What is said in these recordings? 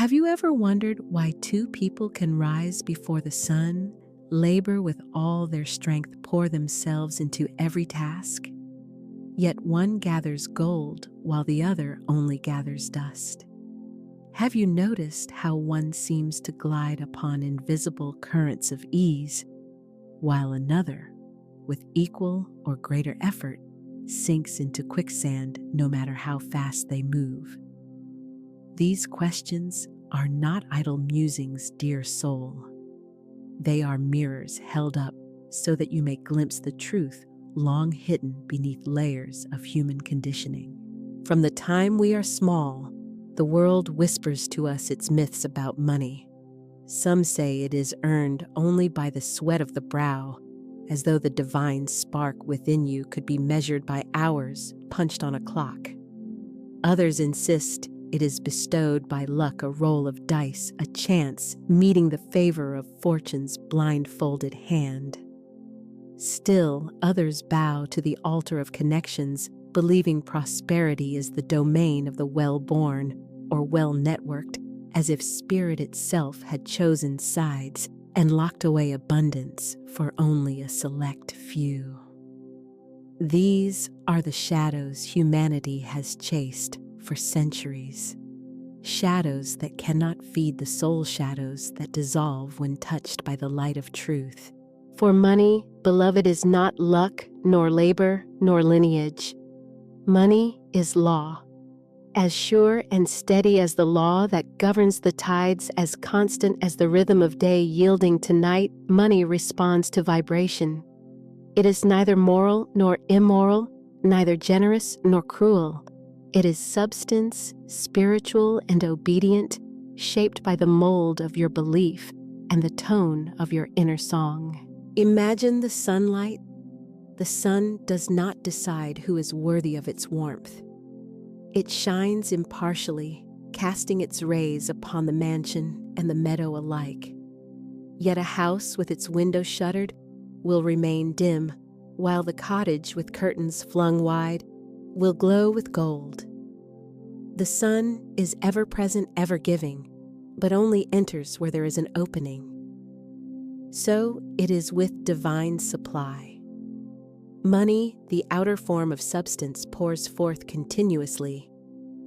Have you ever wondered why two people can rise before the sun, labor with all their strength, pour themselves into every task? Yet one gathers gold while the other only gathers dust. Have you noticed how one seems to glide upon invisible currents of ease, while another, with equal or greater effort, sinks into quicksand no matter how fast they move? These questions are not idle musings, dear soul. They are mirrors held up so that you may glimpse the truth long hidden beneath layers of human conditioning. From the time we are small, the world whispers to us its myths about money. Some say it is earned only by the sweat of the brow, as though the divine spark within you could be measured by hours punched on a clock. Others insist it is bestowed by luck, a roll of dice, a chance meeting the favor of fortune's blindfolded hand. Still, others bow to the altar of connections, believing prosperity is the domain of the well-born or well-networked, as if spirit itself had chosen sides and locked away abundance for only a select few. These are the shadows humanity has chased for centuries. Shadows that cannot feed the soul shadows that dissolve when touched by the light of truth. For money, beloved, is not luck, nor labor, nor lineage. Money is law, as sure and steady as the law that governs the tides, as constant as the rhythm of day yielding to night. Money responds to vibration. It is neither moral nor immoral, neither generous nor cruel. It is substance, spiritual and obedient, shaped by the mold of your belief and the tone of your inner song. Imagine the sunlight. The sun does not decide who is worthy of its warmth. It shines impartially, casting its rays upon the mansion and the meadow alike. Yet a house with its windows shuttered will remain dim, while the cottage with curtains flung wide will glow with gold. The sun is ever present, ever giving, but only enters where there is an opening. So it is with divine supply. Money, the outer form of substance, pours forth continuously,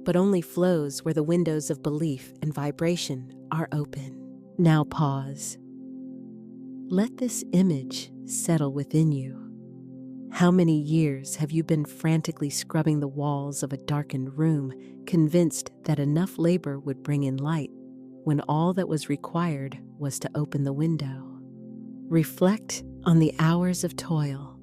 but only flows where the windows of belief and vibration are open. Now pause. Let this image settle within you. How many years have you been frantically scrubbing the walls of a darkened room, convinced that enough labor would bring in light, when all that was required was to open the window? Reflect on the hours of toil,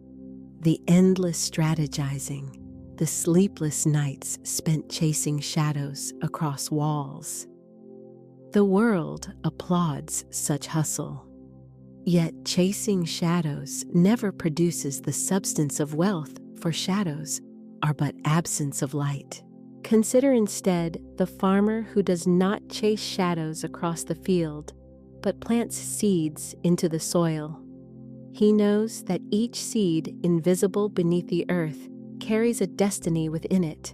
the endless strategizing, the sleepless nights spent chasing shadows across walls. The world applauds such hustle. Yet chasing shadows never produces the substance of wealth, for shadows are but absence of light. Consider instead the farmer who does not chase shadows across the field, but plants seeds into the soil. He knows that each seed, invisible beneath the earth, carries a destiny within it.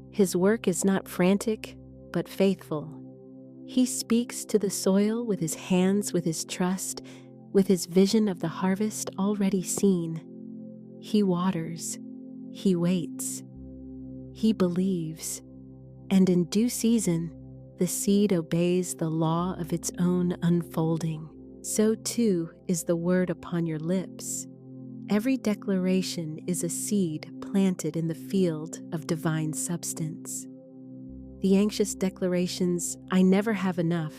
His work is not frantic, but faithful. He speaks to the soil with his hands, with his trust, with his vision of the harvest already seen. He waters, he waits, he believes, and in due season, the seed obeys the law of its own unfolding. So too is the word upon your lips. Every declaration is a seed planted in the field of divine substance. The anxious declarations, I never have enough.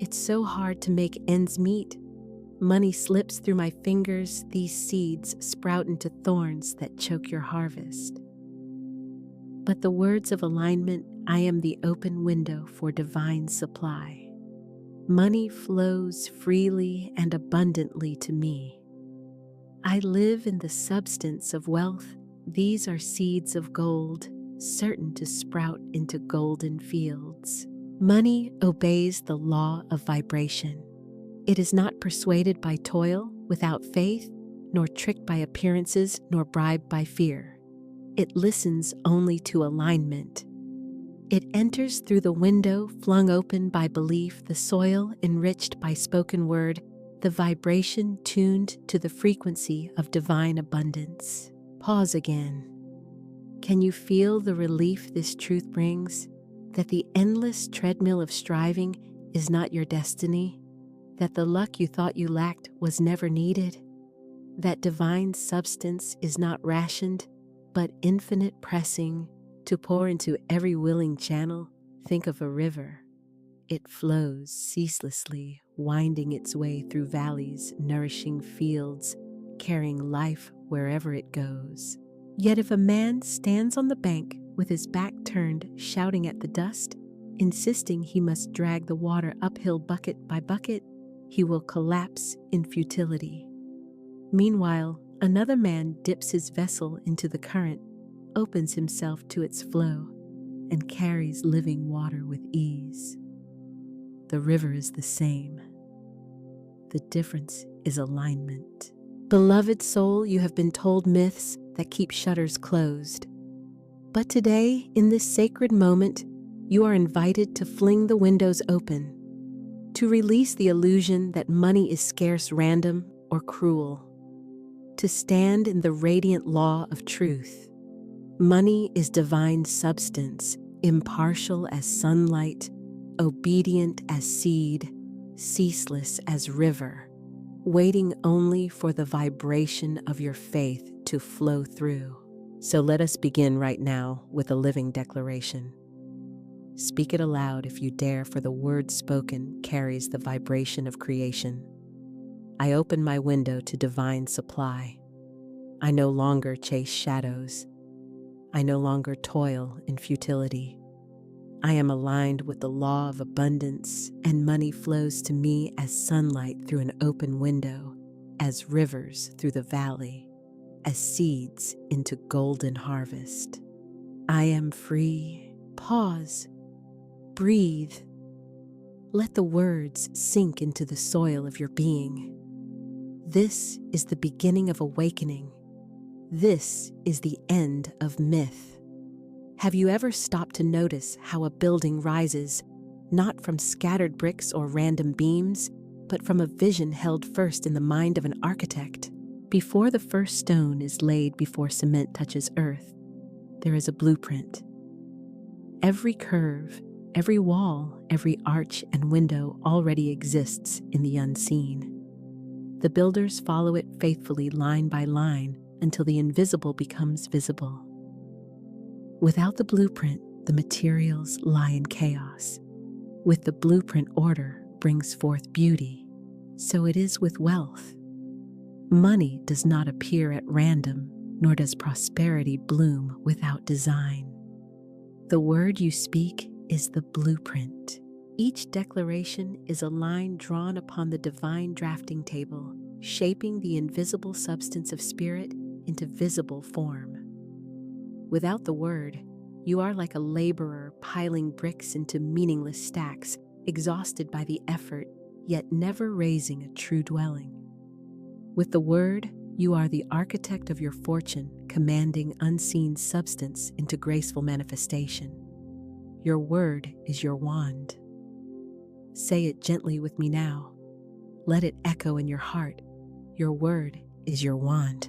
It's so hard to make ends meet. Money slips through my fingers, these seeds sprout into thorns that choke your harvest. But the words of alignment, I am the open window for divine supply. Money flows freely and abundantly to me. I live in the substance of wealth. These are seeds of gold, certain to sprout into golden fields. Money obeys the law of vibration. It is not persuaded by toil, without faith, nor tricked by appearances, nor bribed by fear. It listens only to alignment. It enters through the window flung open by belief, the soil enriched by spoken word, the vibration tuned to the frequency of divine abundance. Pause again. Can you feel the relief this truth brings? That the endless treadmill of striving is not your destiny? That the luck you thought you lacked was never needed? That divine substance is not rationed, but infinite pressing to pour into every willing channel? Think of a river. It flows ceaselessly, winding its way through valleys, nourishing fields, carrying life wherever it goes. Yet if a man stands on the bank with his back turned, shouting at the dust, insisting he must drag the water uphill bucket by bucket, he will collapse in futility. Meanwhile, another man dips his vessel into the current, opens himself to its flow, and carries living water with ease. The river is the same. The difference is alignment. Beloved soul, you have been told myths that keep shutters closed. But today, in this sacred moment, you are invited to fling the windows open, to release the illusion that money is scarce, random, or cruel, to stand in the radiant law of truth. Money is divine substance, impartial as sunlight, obedient as seed, ceaseless as river, waiting only for the vibration of your faith to flow through. So let us begin right now with a living declaration. Speak it aloud if you dare, for the word spoken carries the vibration of creation. I open my window to divine supply. I no longer chase shadows. I no longer toil in futility. I am aligned with the law of abundance, and money flows to me as sunlight through an open window, as rivers through the valley, as seeds into golden harvest. I am free. Pause. Breathe. Let the words sink into the soil of your being. This is the beginning of awakening. This is the end of myth. Have you ever stopped to notice how a building rises, not from scattered bricks or random beams, but from a vision held first in the mind of an architect? Before the first stone is laid, before cement touches earth, there is a blueprint. Every curve, every wall, every arch and window already exists in the unseen. The builders follow it faithfully, line by line, until the invisible becomes visible. Without the blueprint, the materials lie in chaos. With the blueprint, order brings forth beauty. So it is with wealth. Money does not appear at random, nor does prosperity bloom without design. The word you speak is the blueprint. Each declaration is a line drawn upon the divine drafting table, shaping the invisible substance of spirit into visible form. Without the word, you are like a laborer piling bricks into meaningless stacks, exhausted by the effort, yet never raising a true dwelling. With the word, you are the architect of your fortune, commanding unseen substance into graceful manifestation. Your word is your wand. Say it gently with me now. Let it echo in your heart. Your word is your wand.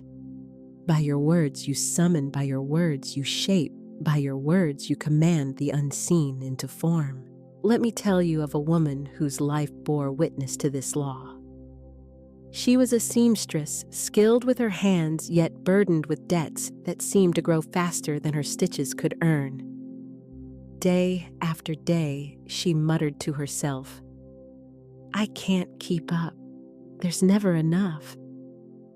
By your words you summon, by your words you shape, by your words you command the unseen into form. Let me tell you of a woman whose life bore witness to this law. She was a seamstress, skilled with her hands, yet burdened with debts that seemed to grow faster than her stitches could earn. Day after day, she muttered to herself, "I can't keep up. There's never enough.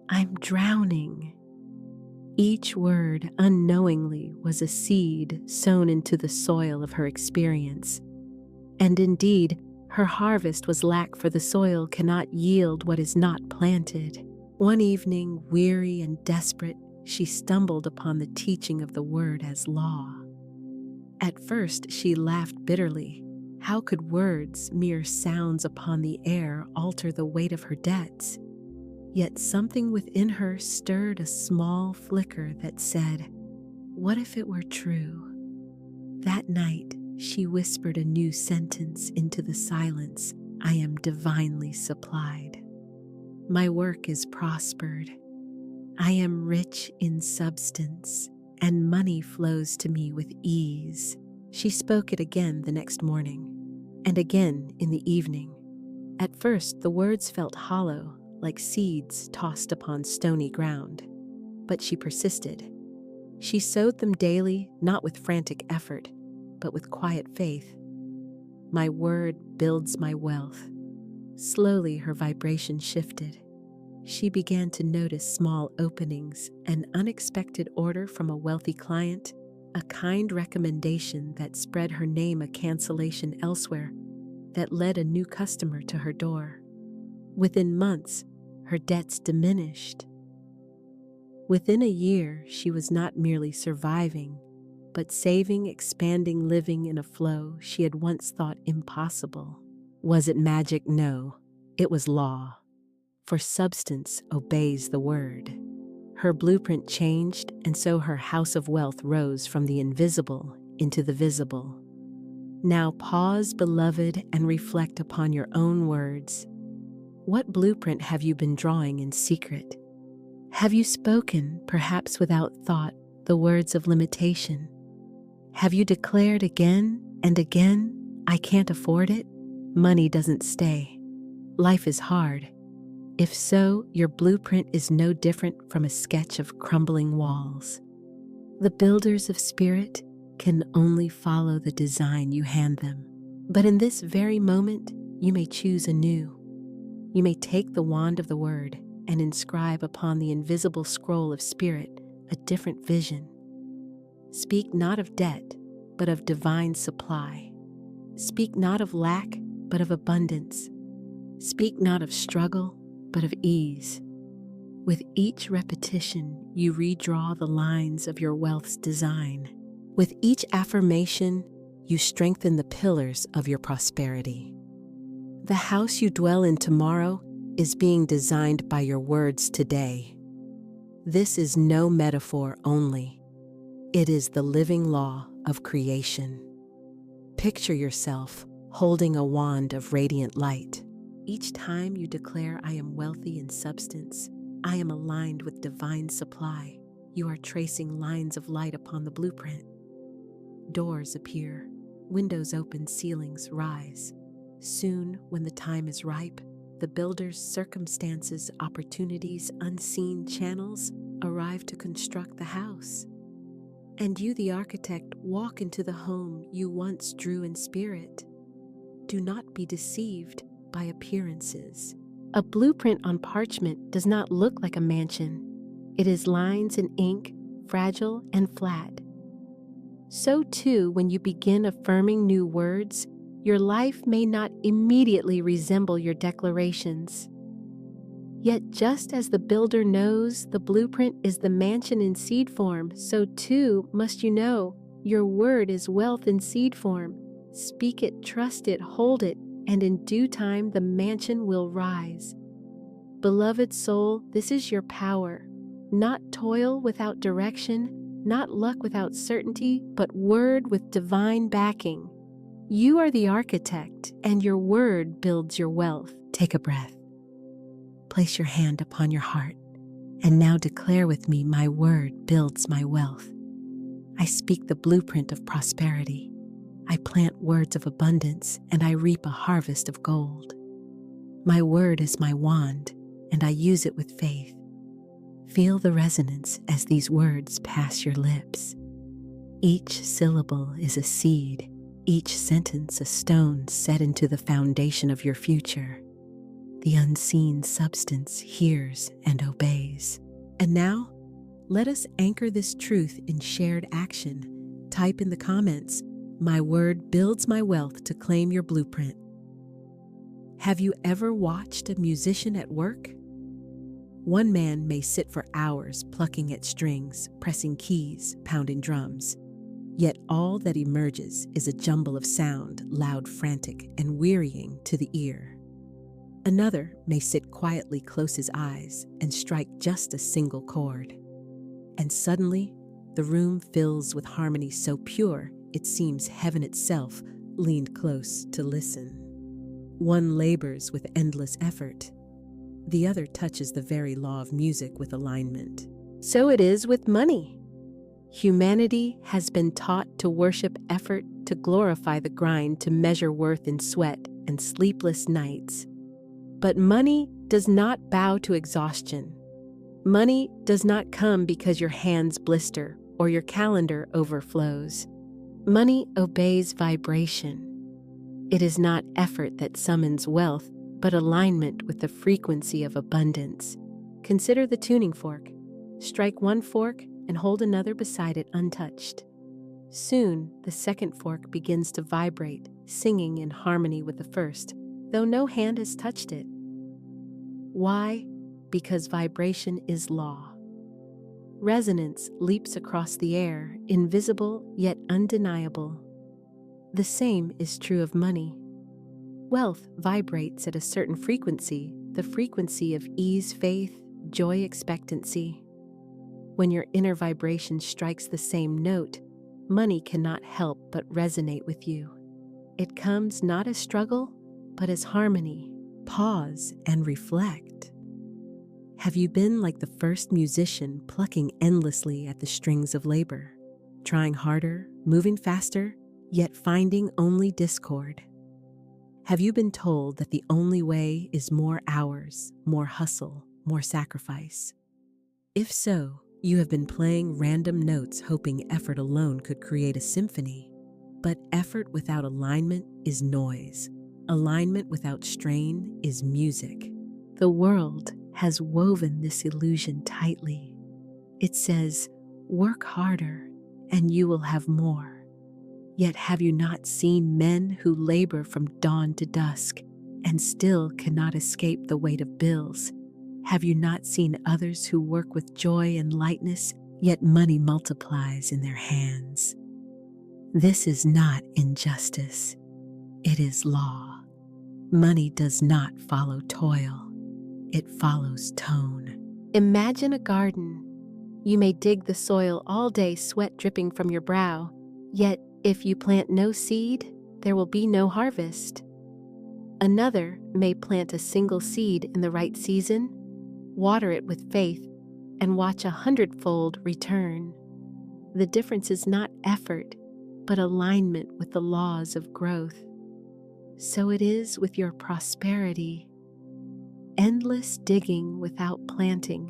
I'm drowning." Each word, unknowingly, was a seed sown into the soil of her experience. And indeed, her harvest was lack, for the soil cannot yield what is not planted. One evening, weary and desperate, she stumbled upon the teaching of the word as law. At first, she laughed bitterly. How could words, mere sounds upon the air, alter the weight of her debts? Yet something within her stirred a small flicker that said, "What if it were true?" That night, She whispered a new sentence into the silence. I am divinely supplied. My work is prospered. I am rich in substance, and money flows to me with ease. She spoke it again the next morning, and again in the evening. At first, the words felt hollow, like seeds tossed upon stony ground. But she persisted. She sowed them daily, not with frantic effort, but with quiet faith. My word builds my wealth. Slowly, her vibration shifted. She began to notice small openings, an unexpected order from a wealthy client, a kind recommendation that spread her name, a cancellation elsewhere that led a new customer to her door. Within months, her debts diminished. Within a year, she was not merely surviving, but saving, expanding, living in a flow she had once thought impossible. Was it magic? No, it was law. For substance obeys the word. Her blueprint changed, and so her house of wealth rose from the invisible into the visible. Now pause, beloved, and reflect upon your own words. What blueprint have you been drawing in secret? Have you spoken, perhaps without thought, the words of limitation? Have you declared again and again, I can't afford it? Money doesn't stay. Life is hard. If so, your blueprint is no different from a sketch of crumbling walls. The builders of spirit can only follow the design you hand them. But in this very moment, you may choose anew. You may take the wand of the word and inscribe upon the invisible scroll of spirit a different vision. Speak not of debt, but of divine supply. Speak not of lack, but of abundance. Speak not of struggle, but of ease. With each repetition, you redraw the lines of your wealth's design. With each affirmation, you strengthen the pillars of your prosperity. The house you dwell in tomorrow is being designed by your words today. This is no metaphor only. It is the living law of creation. Picture yourself holding a wand of radiant light. Each time you declare, I am wealthy in substance, I am aligned with divine supply, you are tracing lines of light upon the blueprint. Doors appear, windows open, ceilings rise. Soon, when the time is ripe, the builder's circumstances, opportunities, unseen channels arrive to construct the house. And you, the architect, walk into the home you once drew in spirit. Do not be deceived by appearances. A blueprint on parchment does not look like a mansion. It is lines and ink, fragile and flat. So too, when you begin affirming new words, your life may not immediately resemble your declarations. Yet just as the builder knows the blueprint is the mansion in seed form, so too must you know your word is wealth in seed form. Speak it, trust it, hold it, and in due time the mansion will rise. Beloved soul, this is your power. Not toil without direction, not luck without certainty, but word with divine backing. You are the architect, and your word builds your wealth. Take a breath. Place your hand upon your heart, and now declare with me, my word builds my wealth. I speak the blueprint of prosperity. I plant words of abundance, and I reap a harvest of gold. My word is my wand, and I use it with faith. Feel the resonance as these words pass your lips. Each syllable is a seed, each sentence a stone set into the foundation of your future. The unseen substance hears and obeys. And now, let us anchor this truth in shared action. Type in the comments, my word builds my wealth, to claim your blueprint. Have you ever watched a musician at work? One man may sit for hours plucking at strings, pressing keys, pounding drums. Yet all that emerges is a jumble of sound, loud, frantic, and wearying to the ear. Another may sit quietly, close his eyes, and strike just a single chord. And suddenly, the room fills with harmony so pure it seems heaven itself leaned close to listen. One labors with endless effort. The other touches the very law of music with alignment. So it is with money. Humanity has been taught to worship effort, to glorify the grind, to measure worth in sweat and sleepless nights. But money does not bow to exhaustion. Money does not come because your hands blister or your calendar overflows. Money obeys vibration. It is not effort that summons wealth, but alignment with the frequency of abundance. Consider the tuning fork. Strike one fork and hold another beside it untouched. Soon, the second fork begins to vibrate, singing in harmony with the first, though no hand has touched it. Why? Because vibration is law. Resonance leaps across the air, invisible yet undeniable. The same is true of money. Wealth vibrates at a certain frequency, the frequency of ease, faith, joy, expectancy. When your inner vibration strikes the same note, money cannot help but resonate with you. It comes not as struggle, but as harmony. Pause and reflect. Have you been like the first musician, plucking endlessly at the strings of labor, trying harder, moving faster, yet finding only discord? Have you been told that the only way is more hours, more hustle, more sacrifice? If so, you have been playing random notes hoping effort alone could create a symphony. But effort without alignment is noise. Alignment without strain is music. The world has woven this illusion tightly. It says, work harder and you will have more. Yet have you not seen men who labor from dawn to dusk and still cannot escape the weight of bills? Have you not seen others who work with joy and lightness, yet money multiplies in their hands? This is not injustice. It is law. Money does not follow toil. It follows tone. Imagine a garden. You may dig the soil all day, sweat dripping from your brow. Yet, if you plant no seed, there will be no harvest. Another may plant a single seed in the right season, water it with faith, and watch 100-fold return. The difference is not effort, but alignment with the laws of growth. So it is with your prosperity. Endless digging without planting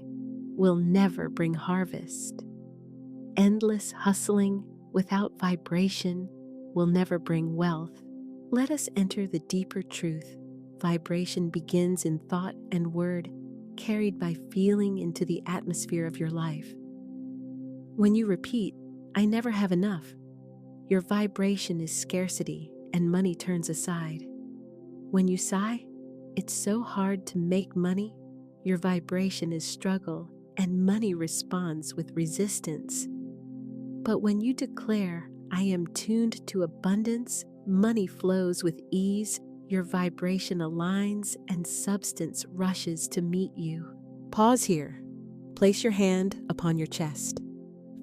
will never bring harvest. Endless hustling without vibration will never bring wealth. Let us enter the deeper truth. Vibration begins in thought and word, carried by feeling into the atmosphere of your life. When you repeat, "I never have enough," your vibration is scarcity and money turns aside. When you sigh, "It's so hard to make money," your vibration is struggle and money responds with resistance. But when you declare, "I am tuned to abundance," money flows with ease, your vibration aligns and substance rushes to meet you. Pause here. Place your hand upon your chest.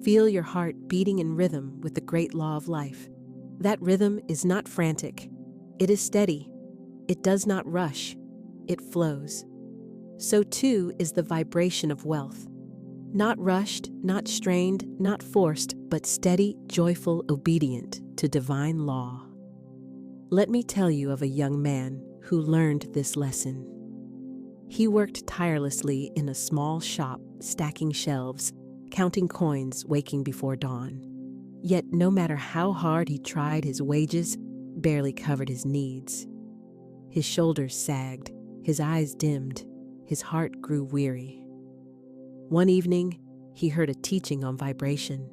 Feel your heart beating in rhythm with the great law of life. That rhythm is not frantic. It is steady. It does not rush. It flows. So too is the vibration of wealth. Not rushed, not strained, not forced, but steady, joyful, obedient to divine law. Let me tell you of a young man who learned this lesson. He worked tirelessly in a small shop, stacking shelves, counting coins, waking before dawn. Yet no matter how hard he tried, his wages barely covered his needs. His shoulders sagged, his eyes dimmed, his heart grew weary. One evening, he heard a teaching on vibration.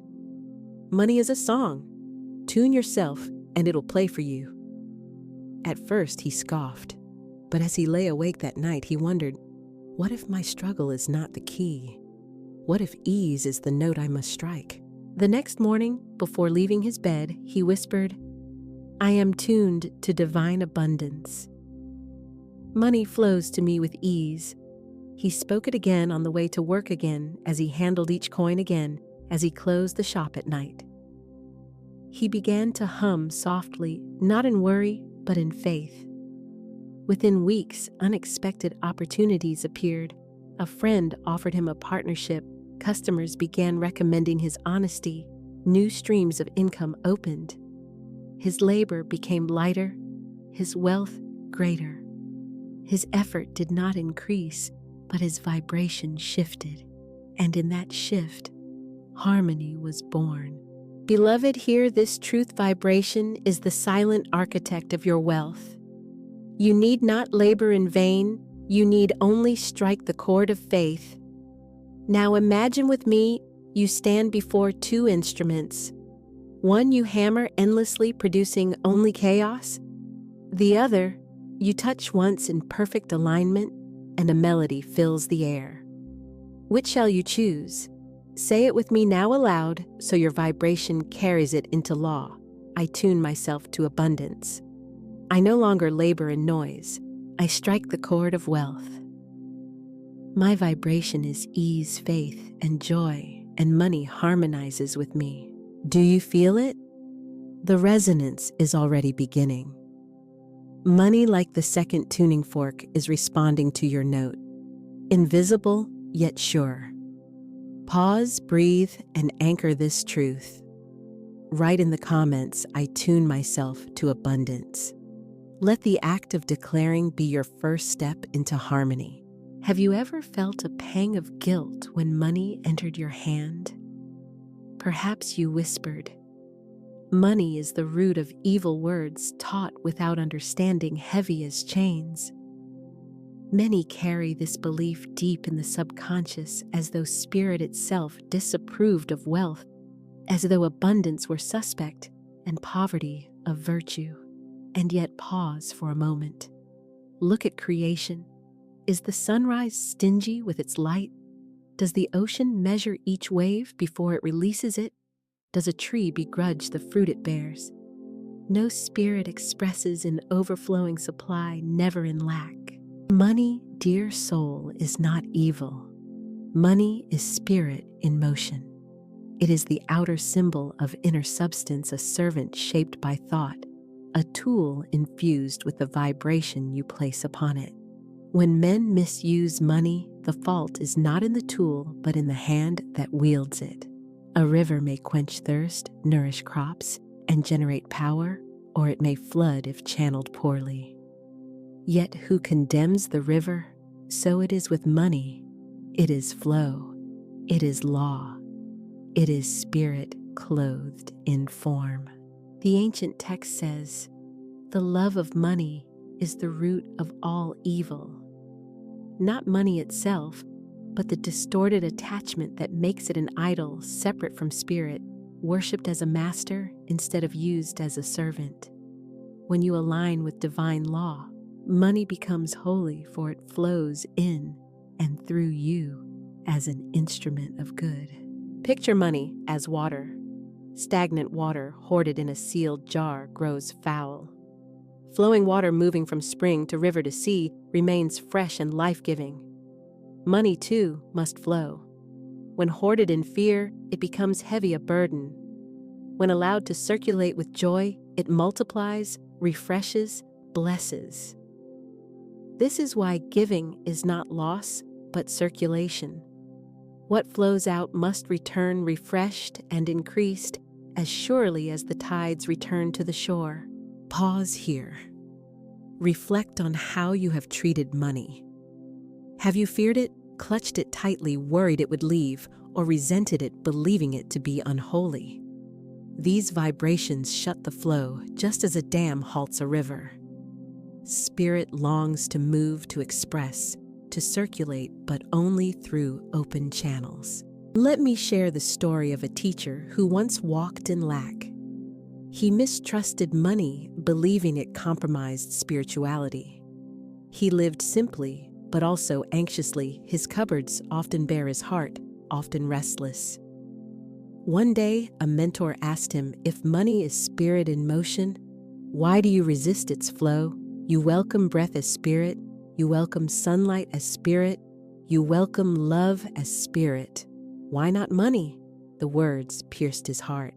Money is a song. Tune yourself and it'll play for you. At first, he scoffed, but as he lay awake that night, he wondered, what if my struggle is not the key? What if ease is the note I must strike? The next morning, before leaving his bed, he whispered, "I am tuned to divine abundance. Money flows to me with ease." He spoke it again on the way to work again, as he handled each coin again, as he closed the shop at night. He began to hum softly, not in worry, but in faith. Within weeks, unexpected opportunities appeared. A friend offered him a partnership. Customers began recommending his honesty. New streams of income opened. His labor became lighter, his wealth greater. His effort did not increase, but his vibration shifted. And in that shift, harmony was born. Beloved, hear this truth: vibration is the silent architect of your wealth. You need not labor in vain, you need only strike the chord of faith. Now imagine with me, you stand before two instruments. One you hammer endlessly, producing only chaos. The other, you touch once in perfect alignment, and a melody fills the air. Which shall you choose? Say it with me now aloud, so your vibration carries it into law. I tune myself to abundance. I no longer labor in noise. I strike the chord of wealth. My vibration is ease, faith, and joy, and money harmonizes with me. Do you feel it? The resonance is already beginning. Money, like the second tuning fork, is responding to your note. Invisible, yet sure. Pause, breathe, and anchor this truth. Write in the comments, I tune myself to abundance. Let the act of declaring be your first step into harmony. Have you ever felt a pang of guilt when money entered your hand? Perhaps you whispered, "Money is the root of evil," words taught without understanding, heavy as chains. Many carry this belief deep in the subconscious, as though spirit itself disapproved of wealth, as though abundance were suspect and poverty a virtue. And yet pause for a moment. Look at creation. Is the sunrise stingy with its light? Does the ocean measure each wave before it releases it? Does a tree begrudge the fruit it bears? No spirit expresses in overflowing supply, never in lack. Money, dear soul, is not evil. Money is spirit in motion. It is the outer symbol of inner substance, a servant shaped by thought, a tool infused with the vibration you place upon it. When men misuse money, the fault is not in the tool, but in the hand that wields it. A river may quench thirst, nourish crops, and generate power, or it may flood if channeled poorly. Yet who condemns the river? So it is with money. It is flow. It is law. It is spirit clothed in form. The ancient text says, "The love of money is the root of all evil." Not money itself, but the distorted attachment that makes it an idol separate from spirit, worshipped as a master instead of used as a servant. When you align with divine law, money becomes holy, for it flows in and through you as an instrument of good. Picture money as water. Stagnant water hoarded in a sealed jar grows foul. Flowing water moving from spring to river to sea remains fresh and life-giving. Money, too, must flow. When hoarded in fear, it becomes heavy, a burden. When allowed to circulate with joy, it multiplies, refreshes, blesses. This is why giving is not loss, but circulation. What flows out must return refreshed and increased, as surely as the tides return to the shore. Pause here. Reflect on how you have treated money. Have you feared it, clutched it tightly, worried it would leave, or resented it, believing it to be unholy? These vibrations shut the flow, just as a dam halts a river. Spirit longs to move, to express, to circulate, but only through open channels. Let me share the story of a teacher who once walked in lack. He mistrusted money, believing it compromised spirituality. He lived simply, but also anxiously. His cupboards often bare his heart, often restless. One day, a mentor asked him, "If money is spirit in motion, why do you resist its flow? You welcome breath as spirit, you welcome sunlight as spirit, you welcome love as spirit. Why not money?" The words pierced his heart.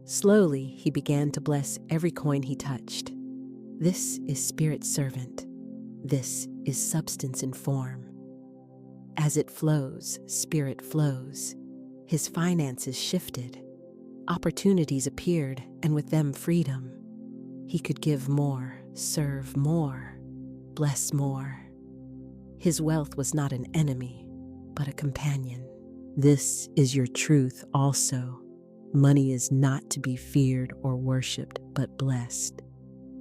Slowly, he began to bless every coin he touched. This is Spirit's servant. This is substance in form. As it flows, Spirit flows. His finances shifted. Opportunities appeared, and with them freedom. He could give more, serve more, bless more. His wealth was not an enemy, but a companion. This is your truth also. Money is not to be feared or worshipped, but blessed.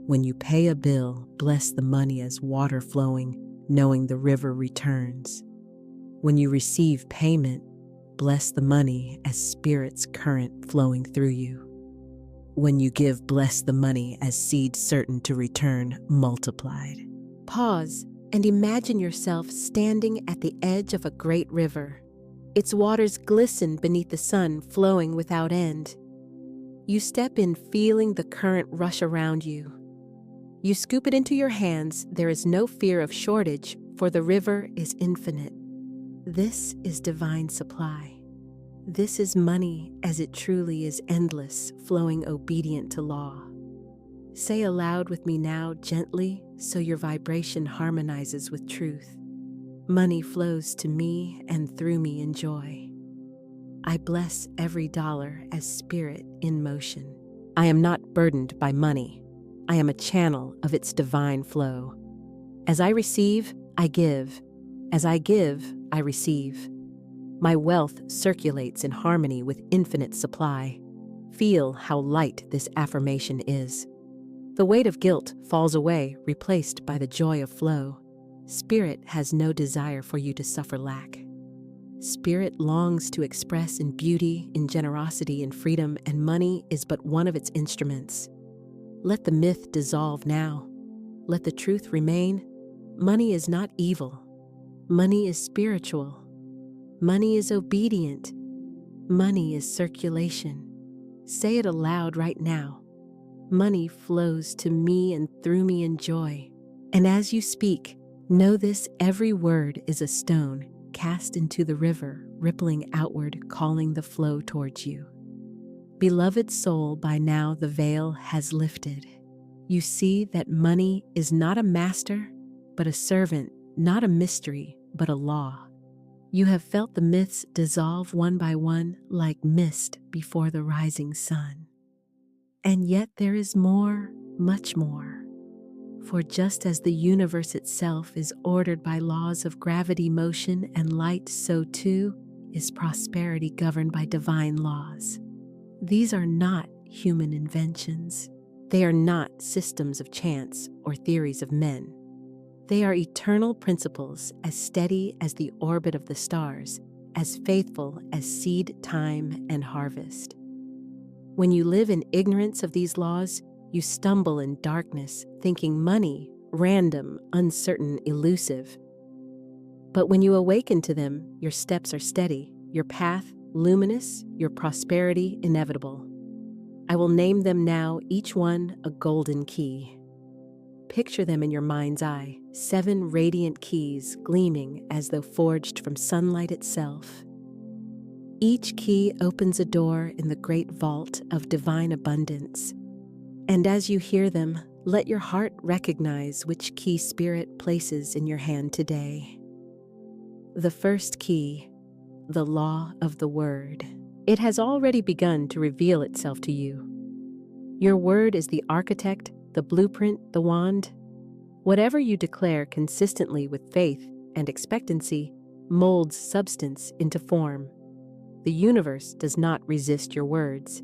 When you pay a bill, bless the money as water flowing, knowing the river returns. When you receive payment, bless the money as Spirit's current flowing through you. When you give, bless the money as seed certain to return multiplied. Pause and imagine yourself standing at the edge of a great river. Its waters glisten beneath the sun, flowing without end. You step in, feeling the current rush around you. You scoop it into your hands. There is no fear of shortage, for the river is infinite. This is divine supply. This is money as it truly is endless, flowing obedient to law. Say aloud with me now, gently, so your vibration harmonizes with truth. Money flows to me and through me in joy. I bless every dollar as Spirit in motion. I am not burdened by money. I am a channel of its divine flow. As I receive, I give. As I give, I receive. My wealth circulates in harmony with infinite supply. Feel how light this affirmation is. The weight of guilt falls away, replaced by the joy of flow. Spirit has no desire for you to suffer lack. Spirit longs to express in beauty, in generosity, in freedom, and money is but one of its instruments. Let the myth dissolve now. Let the truth remain. Money is not evil. Money is spiritual. Money is obedient. Money is circulation. Say it aloud right now. Money flows to me and through me in joy. And as you speak, know this: every word is a stone cast into the river, rippling outward, calling the flow towards you. Beloved soul, by now the veil has lifted. You see that money is not a master, but a servant, not a mystery, but a law. You have felt the myths dissolve one by one like mist before the rising sun. And yet there is more, much more. For just as the universe itself is ordered by laws of gravity, motion, and light, so too is prosperity governed by divine laws. These are not human inventions. They are not systems of chance or theories of men. They are eternal principles, as steady as the orbit of the stars, as faithful as seed time and harvest. When you live in ignorance of these laws, you stumble in darkness, thinking money random, uncertain, elusive. But when you awaken to them, your steps are steady, your path luminous, your prosperity inevitable. I will name them now, each one a golden key. Picture them in your mind's eye, 7 radiant keys gleaming as though forged from sunlight itself. Each key opens a door in the great vault of divine abundance. And as you hear them, let your heart recognize which key Spirit places in your hand today. The first key, the law of the word. It has already begun to reveal itself to you. Your word is the architect, the blueprint, the wand. Whatever you declare consistently with faith and expectancy molds substance into form. The universe does not resist your words.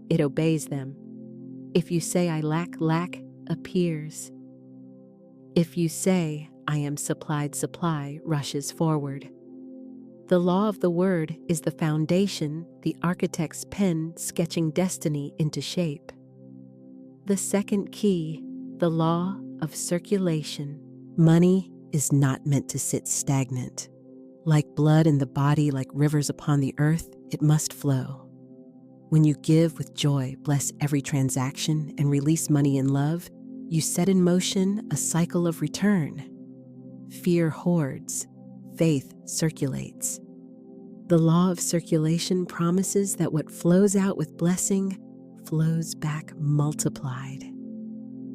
It obeys them. If you say, I lack, lack appears. If you say, I am supplied, supply rushes forward. The law of the word is the foundation, the architect's pen sketching destiny into shape. The second key, the law of circulation. Money is not meant to sit stagnant. Like blood in the body, like rivers upon the earth, it must flow. When you give with joy, bless every transaction, and release money in love, you set in motion a cycle of return. Fear hoards, faith circulates. The law of circulation promises that what flows out with blessing flows back multiplied.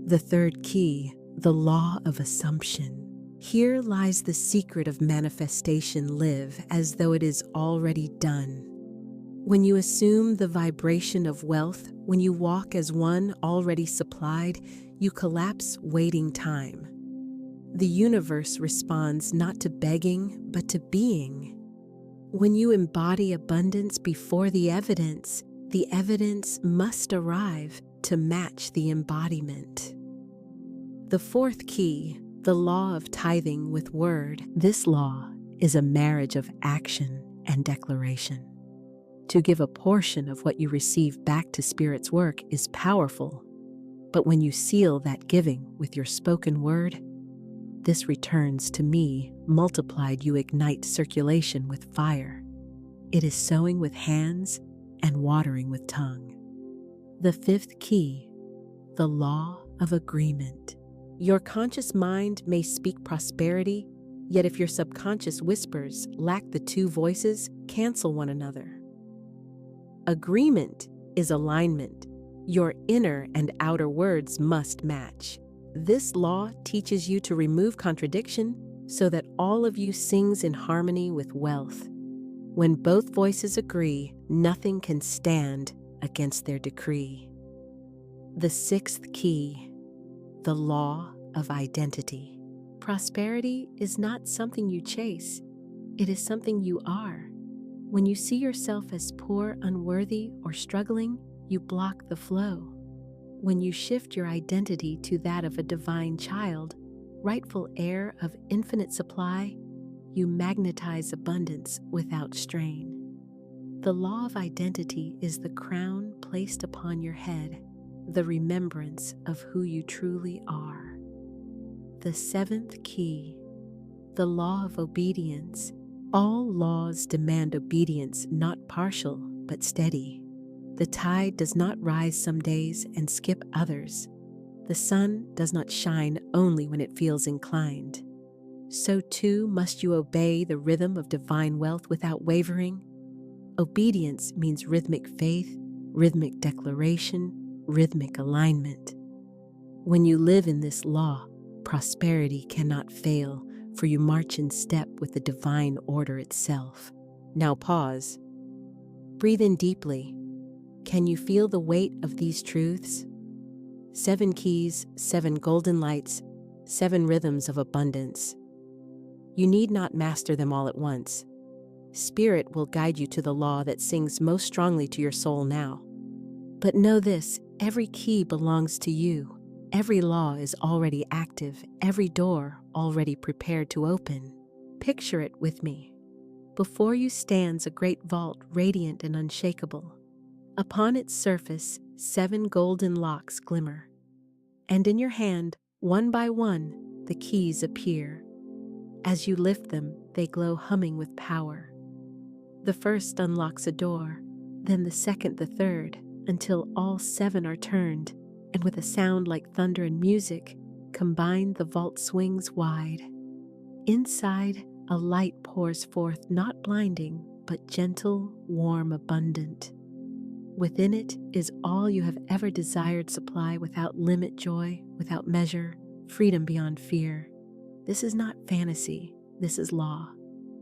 The third key, the law of assumption. Here lies the secret of manifestation. Live as though it is already done. When you assume the vibration of wealth, when you walk as one already supplied, you collapse waiting time. The universe responds not to begging, but to being. When you embody abundance before the evidence must arrive to match the embodiment. The fourth key, the law of tithing with word. This law is a marriage of action and declaration. To give a portion of what you receive back to Spirit's work is powerful, but when you seal that giving with your spoken word, this returns to me multiplied. You ignite circulation with fire. It is sowing with hands and watering with tongue. The fifth key, the law of agreement. Your conscious mind may speak prosperity, yet if your subconscious whispers lack the two voices, cancel one another. Agreement is alignment. Your inner and outer words must match. This law teaches you to remove contradiction so that all of you sings in harmony with wealth. When both voices agree, nothing can stand against their decree. The sixth key, the law of identity. Prosperity is not something you chase. It is something you are. When you see yourself as poor, unworthy, or struggling, you block the flow. When you shift your identity to that of a divine child, rightful heir of infinite supply, you magnetize abundance without strain. The law of identity is the crown placed upon your head, the remembrance of who you truly are. The seventh key, the law of obedience. All laws demand obedience, not partial, but steady. The tide does not rise some days and skip others. The sun does not shine only when it feels inclined. So too must you obey the rhythm of divine wealth without wavering. Obedience means rhythmic faith, rhythmic declaration, rhythmic alignment. When you live in this law, prosperity cannot fail, for you march in step with the divine order itself. Now pause. Breathe in deeply. Can you feel the weight of these truths? 7 keys, 7 golden lights, 7 rhythms of abundance. You need not master them all at once. Spirit will guide you to the law that sings most strongly to your soul now. But know this, every key belongs to you. Every law is already active, every door already prepared to open. Picture it with me. Before you stands a great vault, radiant and unshakable. Upon its surface, 7 golden locks glimmer. And in your hand, one by one, the keys appear. As you lift them, they glow humming with power. The first unlocks a door, then the second, the third, until all 7 are turned, and with a sound like thunder and music, combined the vault swings wide. Inside, a light pours forth, not blinding, but gentle, warm, abundant. Within it is all you have ever desired, supply without limit, joy without measure, freedom beyond fear. This is not fantasy, this is law,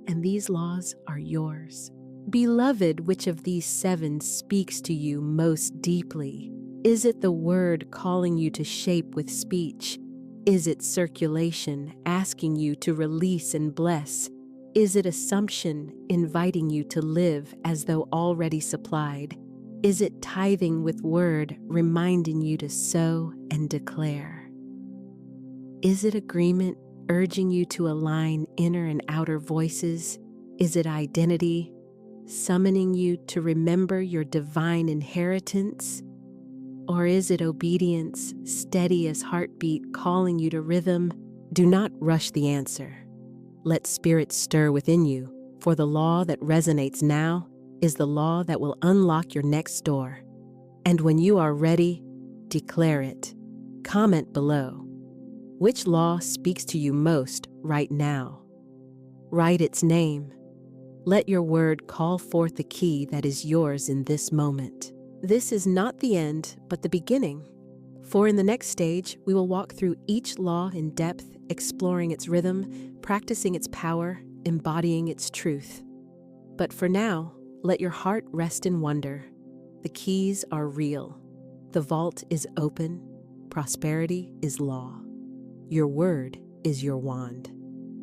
and these laws are yours. Beloved, which of these 7 speaks to you most deeply? Is it the word calling you to shape with speech? Is it circulation asking you to release and bless? Is it assumption inviting you to live as though already supplied? Is it tithing with word reminding you to sow and declare? Is it agreement urging you to align inner and outer voices? Is it identity summoning you to remember your divine inheritance? Or is it obedience, steady as heartbeat, calling you to rhythm? Do not rush the answer. Let spirit stir within you, for the law that resonates now is the law that will unlock your next door. And when you are ready, declare it. Comment below. Which law speaks to you most right now? Write its name. Let your word call forth the key that is yours in this moment. This is not the end, but the beginning. For in the next stage, we will walk through each law in depth, exploring its rhythm, practicing its power, embodying its truth. But for now, let your heart rest in wonder. The keys are real. The vault is open. Prosperity is law. Your word is your wand.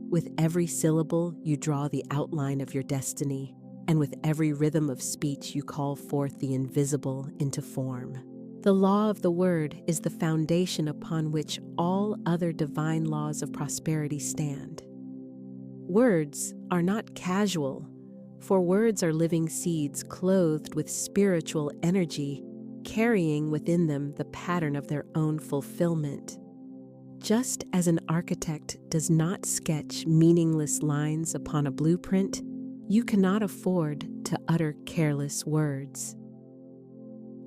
With every syllable, you draw the outline of your destiny, and with every rhythm of speech, you call forth the invisible into form. The law of the word is the foundation upon which all other divine laws of prosperity stand. Words are not casual, for words are living seeds clothed with spiritual energy, carrying within them the pattern of their own fulfillment. Just as an architect does not sketch meaningless lines upon a blueprint, you cannot afford to utter careless words.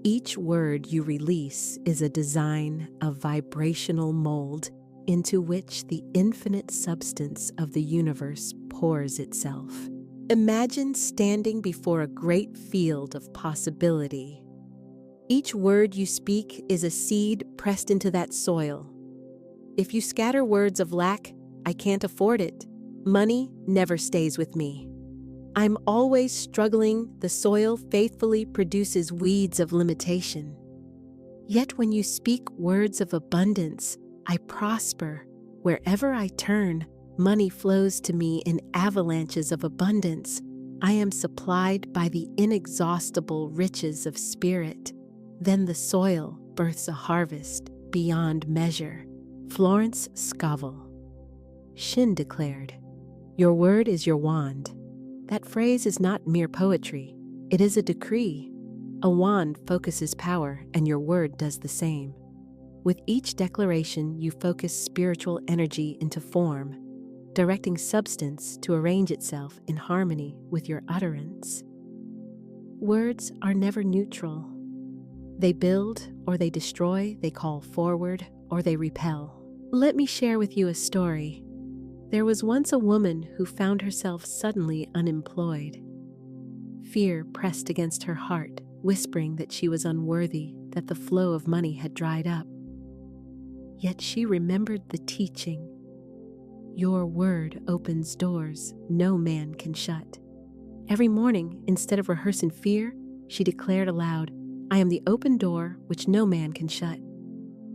Each word you release is a design, a vibrational mold into which the infinite substance of the universe pours itself. Imagine standing before a great field of possibility. Each word you speak is a seed pressed into that soil. If you scatter words of lack, I can't afford it. Money never stays with me. I'm always struggling. The soil faithfully produces weeds of limitation. Yet when you speak words of abundance, I prosper. Wherever I turn, money flows to me in avalanches of abundance. I am supplied by the inexhaustible riches of spirit. Then the soil births a harvest beyond measure. Florence Scovel Shinn declared, "Your word is your wand." That phrase is not mere poetry. It is a decree. A wand focuses power, and your word does the same. With each declaration, you focus spiritual energy into form, directing substance to arrange itself in harmony with your utterance. Words are never neutral. They build or they destroy, they call forward or they repel. Let me share with you a story. There was once a woman who found herself suddenly unemployed. Fear pressed against her heart, whispering that she was unworthy, that the flow of money had dried up. Yet she remembered the teaching. Your word opens doors no man can shut. Every morning, instead of rehearsing fear, she declared aloud, "I am the open door which no man can shut."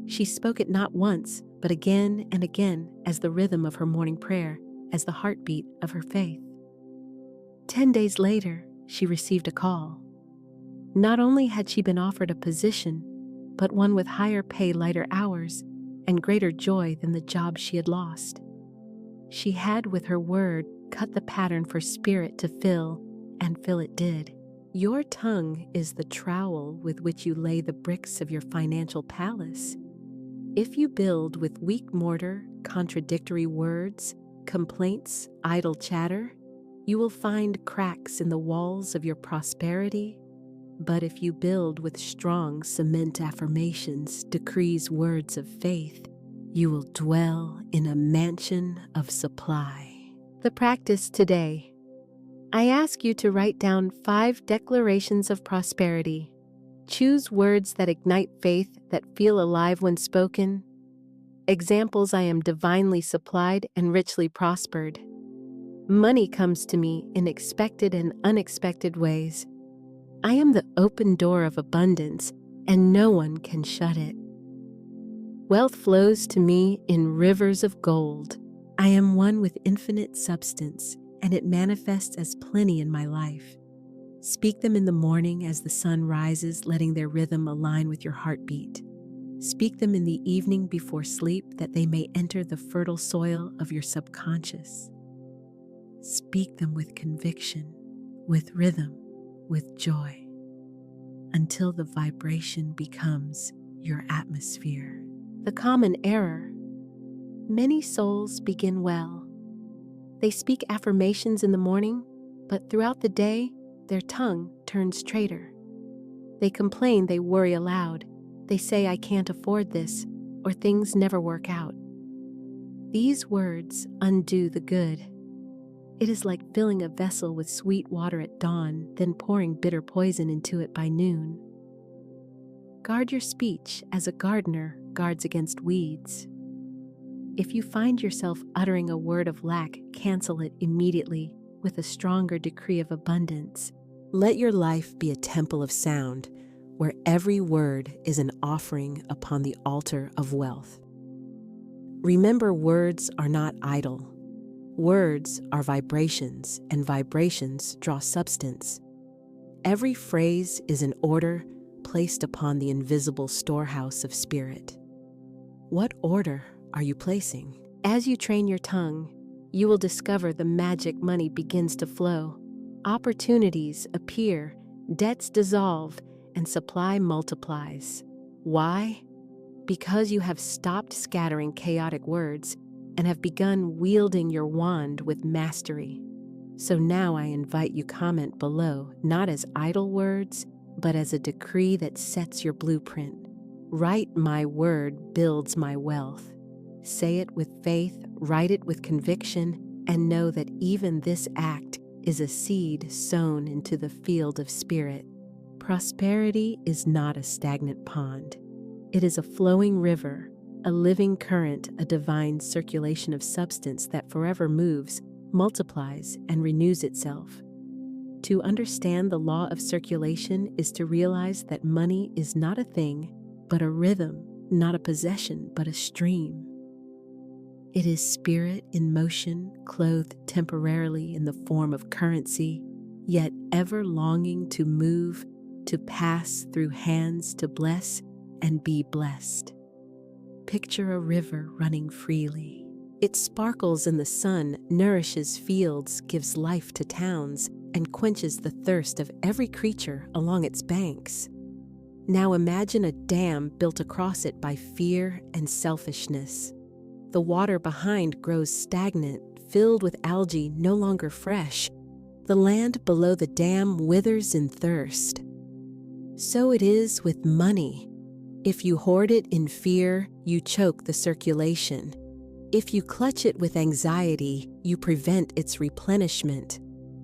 She spoke it not once, but again and again as the rhythm of her morning prayer, as the heartbeat of her faith. 10 days later, she received a call. Not only had she been offered a position, but one with higher pay, lighter hours, and greater joy than the job she had lost. She had, with her word, cut the pattern for spirit to fill, and fill it did. Your tongue is the trowel with which you lay the bricks of your financial palace. If you build with weak mortar, contradictory words, complaints, idle chatter, you will find cracks in the walls of your prosperity. But if you build with strong cement affirmations, decrees, words of faith, you will dwell in a mansion of supply. The practice today. I ask you to write down 5 declarations of prosperity. Choose words that ignite faith, that feel alive when spoken. Examples: I am divinely supplied and richly prospered. Money comes to me in expected and unexpected ways. I am the open door of abundance, and no one can shut it. Wealth flows to me in rivers of gold. I am one with infinite substance, and it manifests as plenty in my life. Speak them in the morning as the sun rises, letting their rhythm align with your heartbeat. Speak them in the evening before sleep, that they may enter the fertile soil of your subconscious. Speak them with conviction, with rhythm, with joy, until the vibration becomes your atmosphere. The common error. Many souls begin well. They speak affirmations in the morning, but throughout the day, their tongue turns traitor. They complain, they worry aloud. They say, "I can't afford this," or "things never work out." These words undo the good. It is like filling a vessel with sweet water at dawn, then pouring bitter poison into it by noon. Guard your speech as a gardener guards against weeds. If you find yourself uttering a word of lack, cancel it immediately with a stronger decree of abundance. Let your life be a temple of sound, where every word is an offering upon the altar of wealth. Remember, words are not idle. Words are vibrations, and vibrations draw substance. Every phrase is an order placed upon the invisible storehouse of spirit. What order are you placing? As you train your tongue, you will discover the magic money begins to flow. Opportunities appear, debts dissolve, and supply multiplies. Why? Because you have stopped scattering chaotic words and have begun wielding your wand with mastery. So now I invite you comment below, not as idle words, but as a decree that sets your blueprint. Write, my word builds my wealth. Say it with faith, write it with conviction, and know that even this act is a seed sown into the field of spirit. Prosperity is not a stagnant pond. It is a flowing river, a living current, a divine circulation of substance that forever moves, multiplies, and renews itself. To understand the law of circulation is to realize that money is not a thing, but a rhythm, not a possession, but a stream. It is spirit in motion, clothed temporarily in the form of currency, yet ever longing to move, to pass through hands to bless and be blessed. Picture a river running freely. It sparkles in the sun, nourishes fields, gives life to towns, and quenches the thirst of every creature along its banks. Now imagine a dam built across it by fear and selfishness. The water behind grows stagnant, filled with algae no longer fresh. The land below the dam withers in thirst. So it is with money. If you hoard it in fear, you choke the circulation. If you clutch it with anxiety, you prevent its replenishment.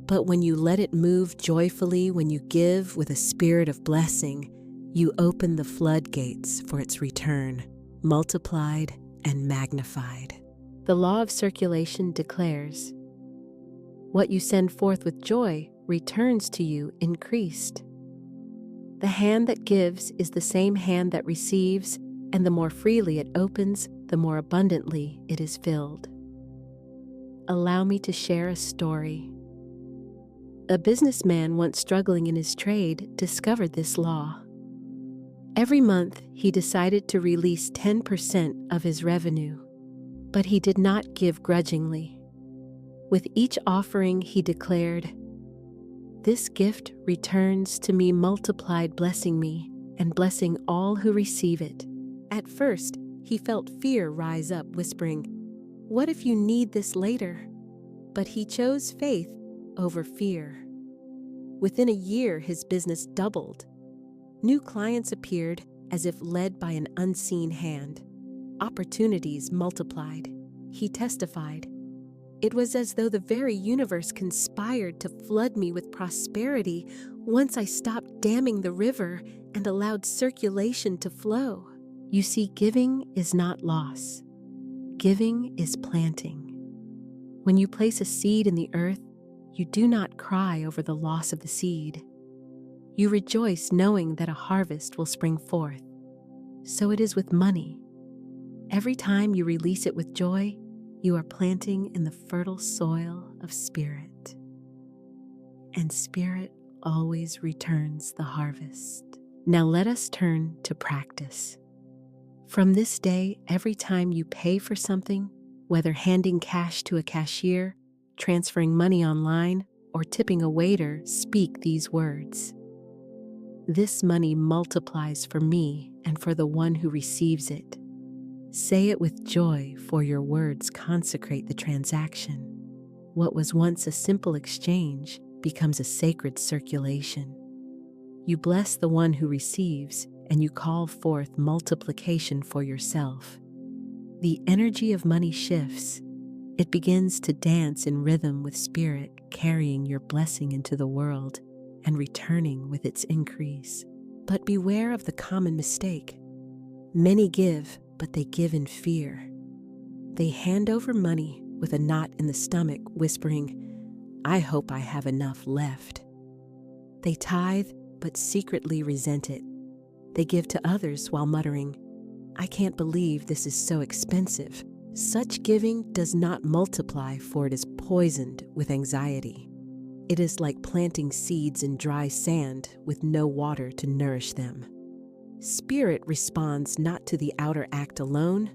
But when you let it move joyfully, when you give with a spirit of blessing, you open the floodgates for its return, multiplied and magnified. The law of circulation declares, what you send forth with joy returns to you increased. The hand that gives is the same hand that receives, and the more freely it opens, the more abundantly it is filled. Allow me to share a story. A businessman once struggling in his trade discovered this law. Every month, he decided to release 10% of his revenue, but he did not give grudgingly. With each offering, he declared, "This gift returns to me multiplied, blessing me and blessing all who receive it." At first, he felt fear rise up, whispering, "What if you need this later?" But he chose faith over fear. Within a year, his business doubled. New clients appeared as if led by an unseen hand. Opportunities multiplied. He testified, "It was as though the very universe conspired to flood me with prosperity once I stopped damming the river and allowed circulation to flow." You see, giving is not loss. Giving is planting. When you place a seed in the earth, you do not cry over the loss of the seed. You rejoice knowing that a harvest will spring forth. So it is with money. Every time you release it with joy, you are planting in the fertile soil of spirit. And spirit always returns the harvest. Now let us turn to practice. From this day, every time you pay for something, whether handing cash to a cashier, transferring money online, or tipping a waiter, speak these words. "This money multiplies for me and for the one who receives it." Say it with joy, for your words consecrate the transaction. What was once a simple exchange becomes a sacred circulation. You bless the one who receives, and you call forth multiplication for yourself. The energy of money shifts. It begins to dance in rhythm with spirit, carrying your blessing into the world and returning with its increase. But beware of the common mistake. Many give, but they give in fear. They hand over money with a knot in the stomach, whispering, "I hope I have enough left." They tithe, but secretly resent it. They give to others while muttering, "I can't believe this is so expensive." Such giving does not multiply, for it is poisoned with anxiety. It is like planting seeds in dry sand with no water to nourish them. Spirit responds not to the outer act alone,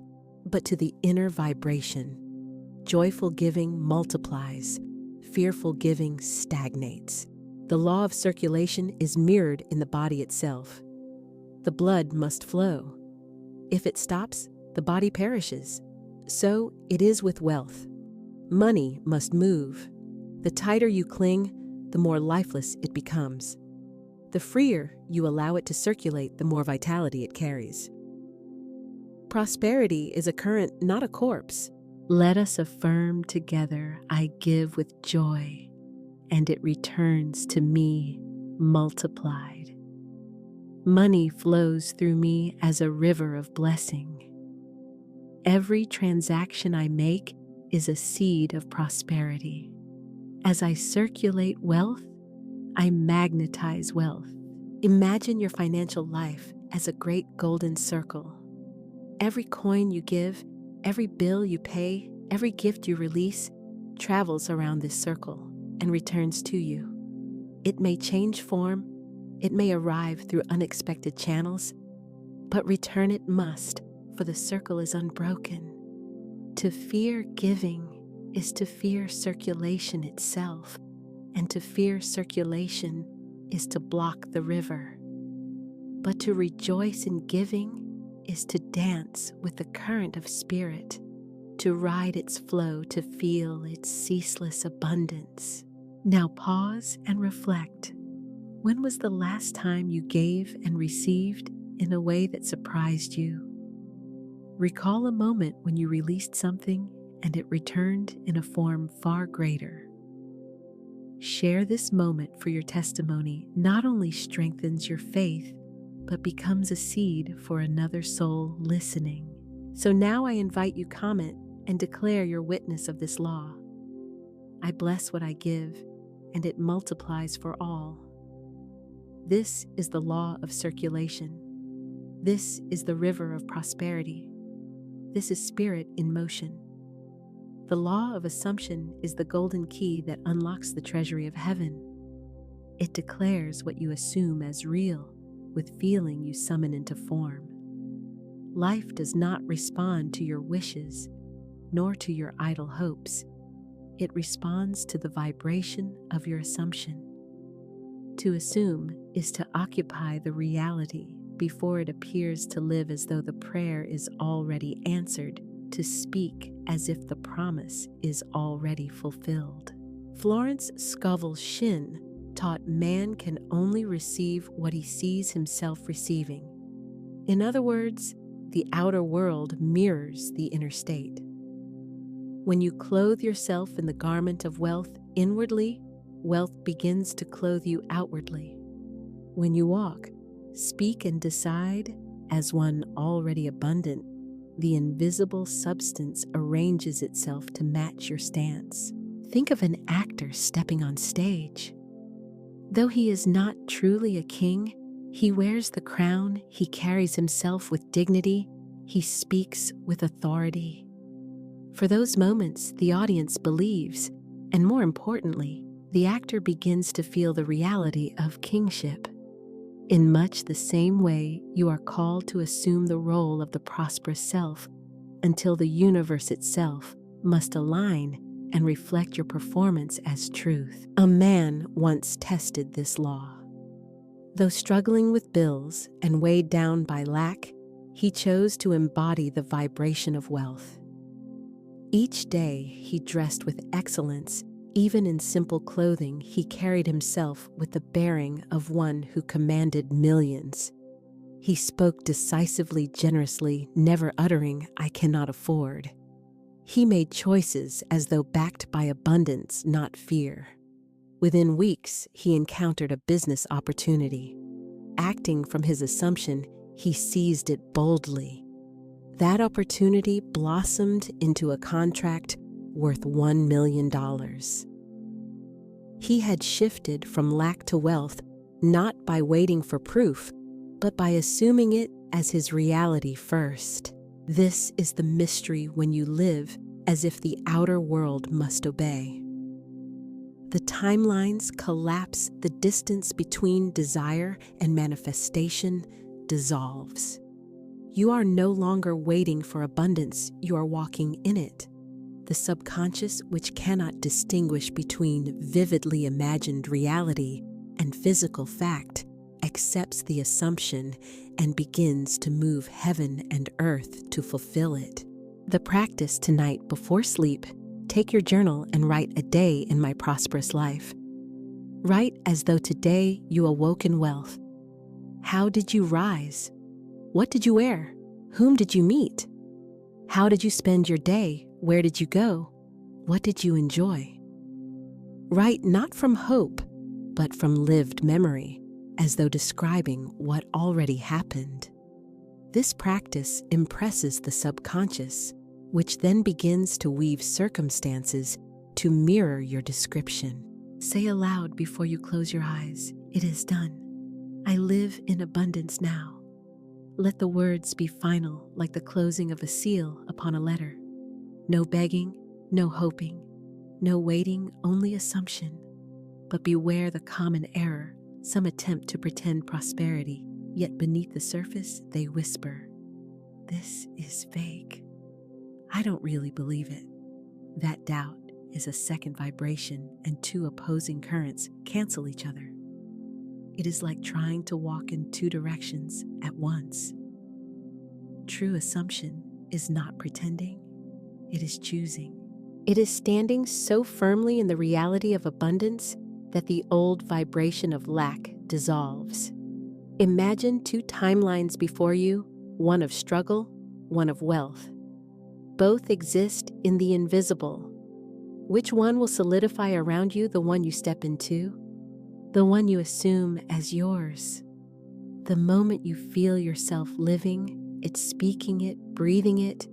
but to the inner vibration. Joyful giving multiplies, fearful giving stagnates. The law of circulation is mirrored in the body itself. The blood must flow. If it stops, the body perishes. So it is with wealth. Money must move. The tighter you cling, the more lifeless it becomes. The freer you allow it to circulate, the more vitality it carries. Prosperity is a current, not a corpse. Let us affirm together, "I give with joy, and it returns to me multiplied." Money flows through me as a river of blessing. Every transaction I make is a seed of prosperity. As I circulate wealth, I magnetize wealth. Imagine your financial life as a great golden circle. Every coin you give, every bill you pay, every gift you release travels around this circle and returns to you. It may change form, it may arrive through unexpected channels, but return it must, for the circle is unbroken. To fear giving is to fear circulation itself, and to fear circulation is to block the river. But to rejoice in giving is to dance with the current of spirit, to ride its flow, to feel its ceaseless abundance. Now pause and reflect. When was the last time you gave and received in a way that surprised you? Recall a moment when you released something and it returned in a form far greater. Share this moment, for your testimony not only strengthens your faith, but becomes a seed for another soul listening. So now I invite you comment and declare your witness of this law. I bless what I give, and it multiplies for all. This is the law of circulation. This is the river of prosperity. This is spirit in motion. The law of assumption is the golden key that unlocks the treasury of heaven. It declares what you assume as real, with feeling you summon into form. Life does not respond to your wishes, nor to your idle hopes. It responds to the vibration of your assumption. To assume is to occupy the reality before it appears to live as though the prayer is already answered, to speak as if the promise is already fulfilled. Florence Scovel Shinn taught man can only receive what he sees himself receiving. In other words, the outer world mirrors the inner state. When you clothe yourself in the garment of wealth inwardly, wealth begins to clothe you outwardly. When you walk, speak, and decide as one already abundant, the invisible substance arranges itself to match your stance. Think of an actor stepping on stage. Though he is not truly a king, he wears the crown, he carries himself with dignity, he speaks with authority. For those moments, the audience believes, and more importantly, the actor begins to feel the reality of kingship. In much the same way, you are called to assume the role of the prosperous self until the universe itself must align and reflect your performance as truth. A man once tested this law. Though struggling with bills and weighed down by lack, he chose to embody the vibration of wealth. Each day he dressed with excellence. Even in simple clothing, he carried himself with the bearing of one who commanded millions. He spoke decisively, generously, never uttering, "I cannot afford." He made choices as though backed by abundance, not fear. Within weeks, he encountered a business opportunity. acting from his assumption, he seized it boldly. That opportunity blossomed into a contract worth $1 million. He had shifted from lack to wealth, not by waiting for proof, but by assuming it as his reality first. This is the mystery when you live as if the outer world must obey. The timelines collapse, the distance between desire and manifestation dissolves. You are no longer waiting for abundance, you are walking in it. The subconscious, which cannot distinguish between vividly imagined reality and physical fact, accepts the assumption and begins to move heaven and earth to fulfill it. The practice tonight before sleep, take your journal and write a day in my prosperous life. Write as though today you awoke in wealth. How did you rise? What did you wear? Whom did you meet? How did you spend your day? Where did you go? What did you enjoy? Write not from hope, but from lived memory, as though describing what already happened. This practice impresses the subconscious, which then begins to weave circumstances to mirror your description. Say aloud before you close your eyes, "It is done. I live in abundance now." Let the words be final, like the closing of a seal upon a letter. No begging, no hoping, no waiting, only assumption. But beware the common error, some attempt to pretend prosperity, yet beneath the surface they whisper, "This is fake. I don't really believe it." That doubt is a second vibration, and two opposing currents cancel each other. It is like trying to walk in two directions at once. True assumption is not pretending, it is choosing. It is standing so firmly in the reality of abundance that the old vibration of lack dissolves. Imagine two timelines before you, one of struggle, one of wealth. Both exist in the invisible. Which one will solidify around you, the one you step into? The one you assume as yours. The moment you feel yourself living it, speaking it, breathing it,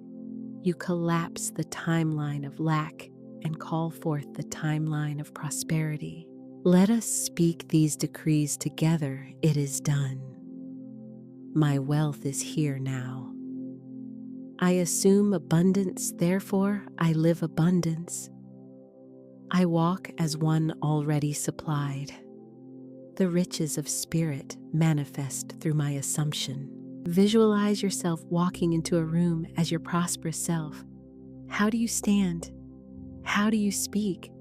you collapse the timeline of lack and call forth the timeline of prosperity. Let us speak these decrees together. It is done. My wealth is here now. I assume abundance, therefore I live abundance. I walk as one already supplied. The riches of spirit manifest through my assumption. Visualize yourself walking into a room as your prosperous self. How do you stand? How do you speak?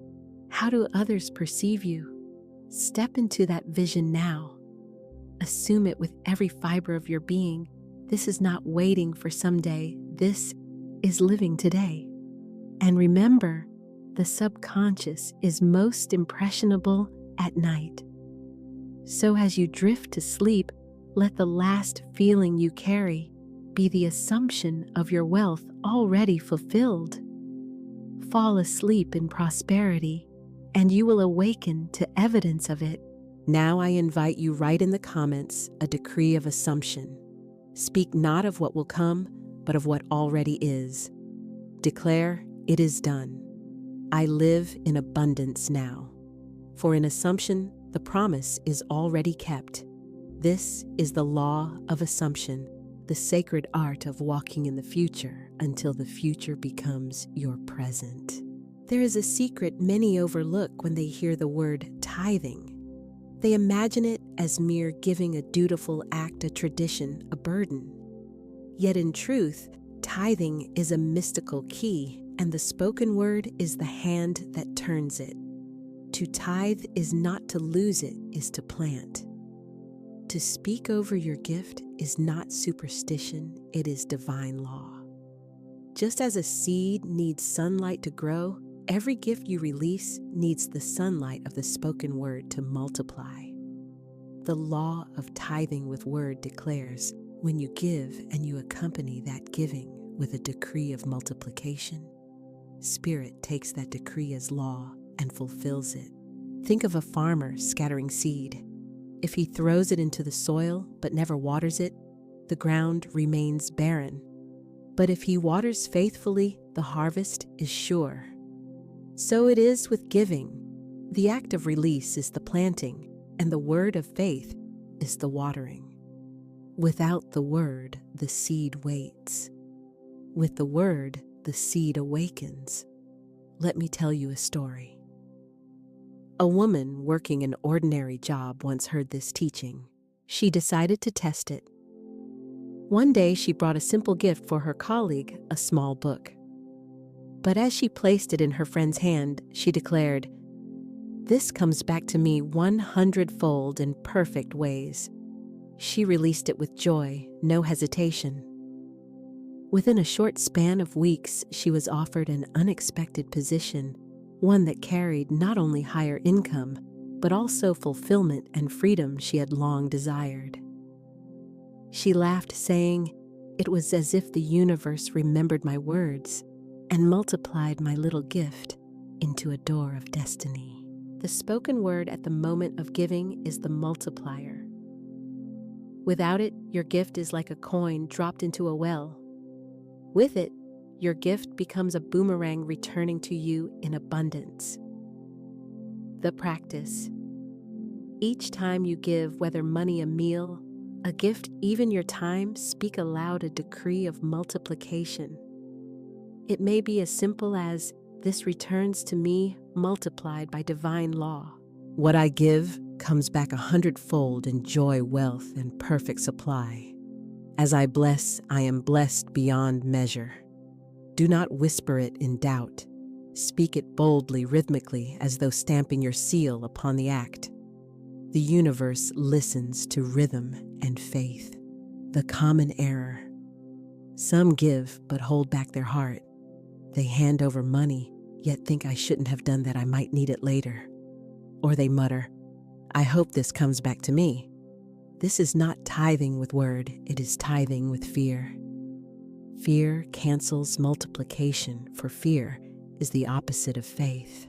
How do others perceive you? Step into that vision now. Assume it with every fiber of your being. This is not waiting for someday. This is living today. And remember, the subconscious is most impressionable at night. So as you drift to sleep, let the last feeling you carry be the assumption of your wealth already fulfilled. Fall asleep in prosperity, and you will awaken to evidence of it. Now I invite you, write in the comments a decree of assumption. Speak not of what will come, but of what already is. Declare, it is done. I live in abundance now. For in assumption, the promise is already kept. This is the law of assumption, the sacred art of walking in the future until the future becomes your present. There is a secret many overlook when they hear the word tithing. They imagine it as mere giving, a dutiful act, a tradition, a burden. Yet in truth, tithing is a mystical key, and the spoken word is the hand that turns it. To tithe is not to lose it, is to plant. To speak over your gift is not superstition, it is divine law. Just as a seed needs sunlight to grow, every gift you release needs the sunlight of the spoken word to multiply. The law of tithing with word declares, when you give and you accompany that giving with a decree of multiplication, Spirit takes that decree as law and fulfills it. Think of a farmer scattering seed. If he throws it into the soil but never waters it, the ground remains barren. But if he waters faithfully, the harvest is sure. So it is with giving. The act of release is the planting, and the word of faith is the watering. Without the word, the seed waits. With the word, the seed awakens. Let me tell you a story. A woman working an ordinary job once heard this teaching. She decided to test it. One day she brought a simple gift for her colleague, a small book. But as she placed it in her friend's hand, she declared, "This comes back to me 100-fold in perfect ways." She released it with joy, no hesitation. Within a short span of weeks, she was offered an unexpected position, one that carried not only higher income, but also fulfillment and freedom she had long desired. She laughed, saying, "It was as if the universe remembered my words and multiplied my little gift into a door of destiny." The spoken word at the moment of giving is the multiplier. Without it, your gift is like a coin dropped into a well. With it, your gift becomes a boomerang returning to you in abundance. The practice. Each time you give, whether money, a meal, a gift, even your time, speak aloud a decree of multiplication. It may be as simple as, "This returns to me multiplied by divine law." What I give comes back 100-fold in joy, wealth, and perfect supply. As I bless, I am blessed beyond measure. Do not whisper it in doubt. Speak it boldly, rhythmically, as though stamping your seal upon the act. The universe listens to rhythm and faith. The common error. Some give but hold back their heart. They hand over money, yet think, "I shouldn't have done that, I might need it later." Or they mutter, "I hope this comes back to me." This is not tithing with word, it is tithing with fear. Fear cancels multiplication, for fear is the opposite of faith.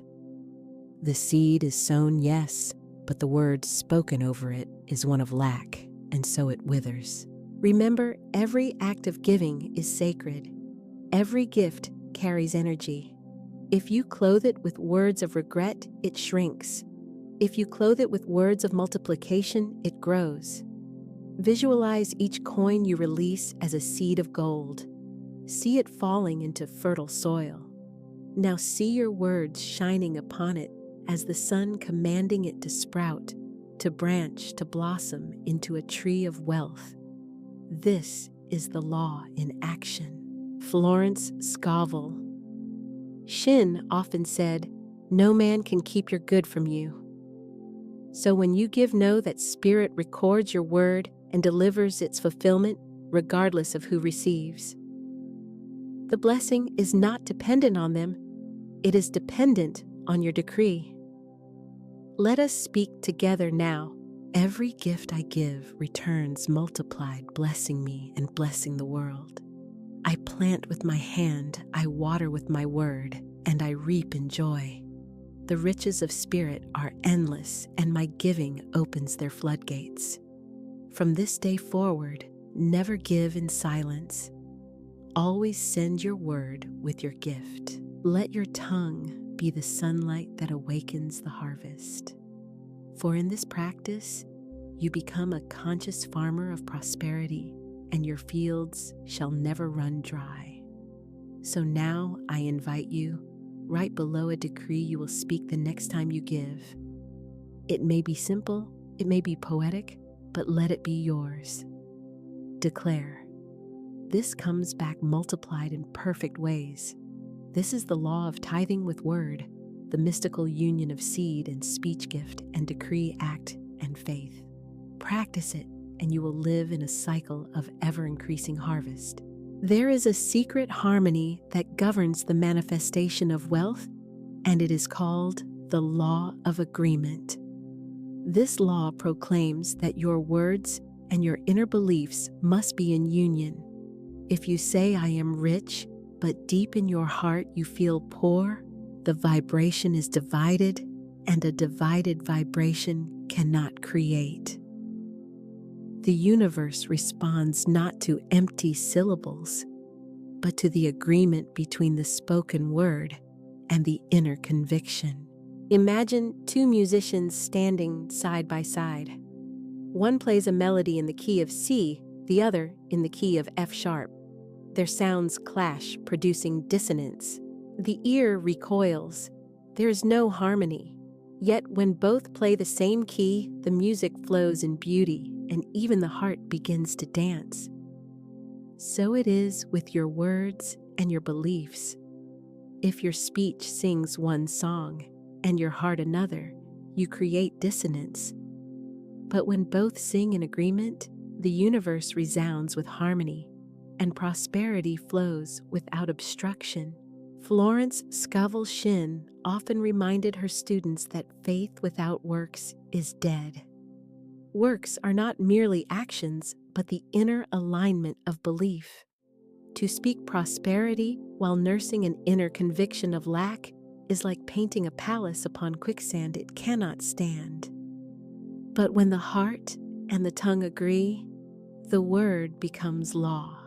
The seed is sown, yes, but the word spoken over it is one of lack, and so it withers. Remember, every act of giving is sacred. Every gift carries energy. If you clothe it with words of regret, it shrinks. If you clothe it with words of multiplication, it grows. Visualize each coin you release as a seed of gold. See it falling into fertile soil. Now see your words shining upon it as the sun commanding it to sprout, to branch, to blossom into a tree of wealth. This is the law in action. Florence Scovel Shinn often said, "No man can keep your good from you." So when you give, know that Spirit records your word and delivers its fulfillment regardless of who receives. The blessing is not dependent on them, it is dependent on your decree. Let us speak together now. Every gift I give returns multiplied, blessing me and blessing the world. I plant with my hand, I water with my word, and I reap in joy. The riches of spirit are endless, and my giving opens their floodgates. From this day forward, never give in silence. Always send your word with your gift. Let your tongue be the sunlight that awakens the harvest. For in this practice, you become a conscious farmer of prosperity, and your fields shall never run dry. So now I invite you, right below a decree you will speak the next time you give. It may be simple, it may be poetic, but let it be yours. Declare, "This comes back multiplied in perfect ways." This is the law of tithing with word, the mystical union of seed and speech gift and decree, act, and faith. Practice it, and you will live in a cycle of ever-increasing harvest. There is a secret harmony that governs the manifestation of wealth, and it is called the law of agreement. This law proclaims that your words and your inner beliefs must be in union. If you say, "I am rich," but deep in your heart you feel poor, the vibration is divided, and a divided vibration cannot create. The universe responds not to empty syllables, but to the agreement between the spoken word and the inner conviction. Imagine two musicians standing side by side. One plays a melody in the key of C, the other in the key of F sharp. Their sounds clash, producing dissonance. The ear recoils. There is no harmony. Yet when both play the same key, the music flows in beauty, and even the heart begins to dance. So it is with your words and your beliefs. If your speech sings one song and your heart another, you create dissonance. But when both sing in agreement, the universe resounds with harmony, and prosperity flows without obstruction. Florence Scovel Shinn often reminded her students that faith without works is dead. Works are not merely actions, but the inner alignment of belief. To speak prosperity while nursing an inner conviction of lack is like painting a palace upon quicksand it cannot stand. But when the heart and the tongue agree, the word becomes law,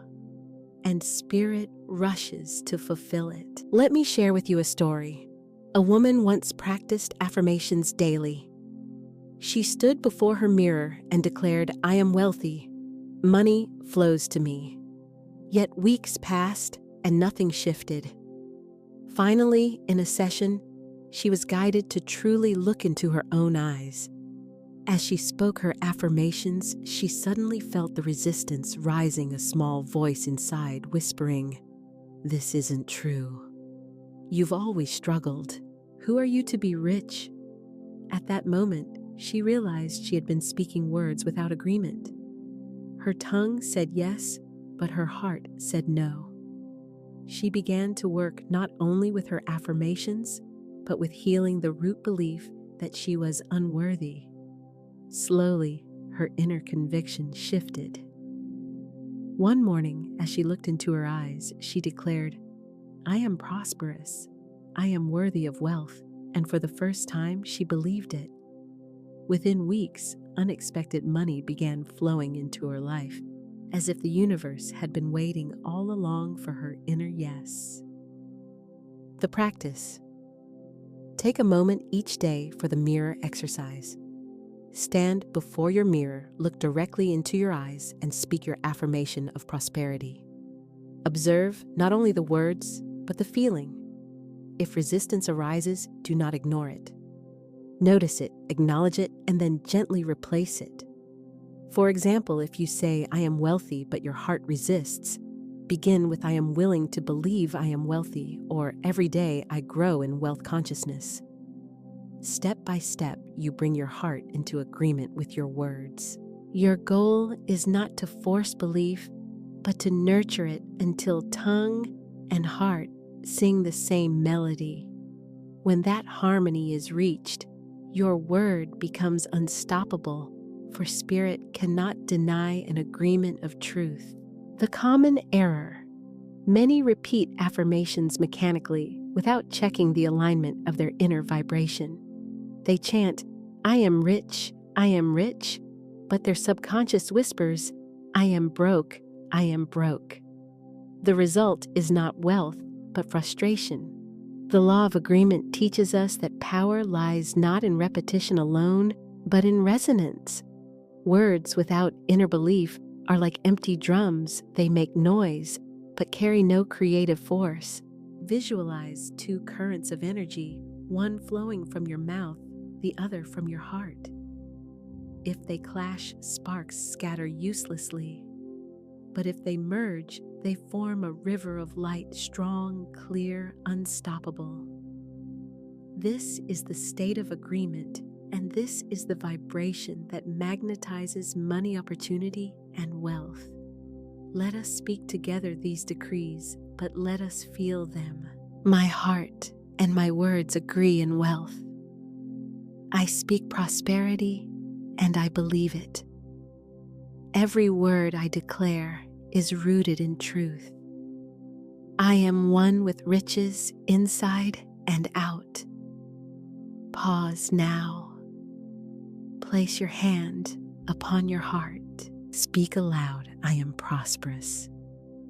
and spirit rushes to fulfill it. Let me share with you a story. A woman once practiced affirmations daily. She stood before her mirror and declared, "I am wealthy. Money flows to me." Yet weeks passed and nothing shifted. Finally, in a session, she was guided to truly look into her own eyes. As she spoke her affirmations, she suddenly felt the resistance rising, a small voice inside whispering, "This isn't true. You've always struggled. Who are you to be rich?" At that moment, she realized she had been speaking words without agreement. Her tongue said yes, but her heart said no. She began to work not only with her affirmations, but with healing the root belief that she was unworthy. Slowly, her inner conviction shifted. One morning, as she looked into her eyes, she declared, "I am prosperous. I am worthy of wealth," and for the first time, she believed it. Within weeks, unexpected money began flowing into her life, as if the universe had been waiting all along for her inner yes. The practice. Take a moment each day for the mirror exercise. Stand before your mirror, look directly into your eyes, and speak your affirmation of prosperity. Observe not only the words, but the feeling. If resistance arises, do not ignore it. Notice it, acknowledge it, and then gently replace it. For example, if you say, "I am wealthy," but your heart resists, begin with, "I am willing to believe I am wealthy," or "Every day I grow in wealth consciousness." Step by step, you bring your heart into agreement with your words. Your goal is not to force belief, but to nurture it until tongue and heart sing the same melody. When that harmony is reached, your word becomes unstoppable, for spirit cannot deny an agreement of truth. The common error. Many repeat affirmations mechanically without checking the alignment of their inner vibration. They chant, "I am rich, I am rich," but their subconscious whispers, "I am broke, I am broke." The result is not wealth, but frustration. The law of agreement teaches us that power lies not in repetition alone, but in resonance. Words without inner belief are like empty drums. They make noise, but carry no creative force. Visualize two currents of energy, one flowing from your mouth, the other from your heart. If they clash, sparks scatter uselessly. But if they merge, they form a river of light, strong, clear, unstoppable. This is the state of agreement, and this is the vibration that magnetizes money, opportunity, and wealth. Let us speak together these decrees, but let us feel them. My heart and my words agree in wealth. I speak prosperity, and I believe it. Every word I declare is rooted in truth. I am one with riches inside and out. Pause now. Place your hand upon your heart. Speak aloud, I am prosperous.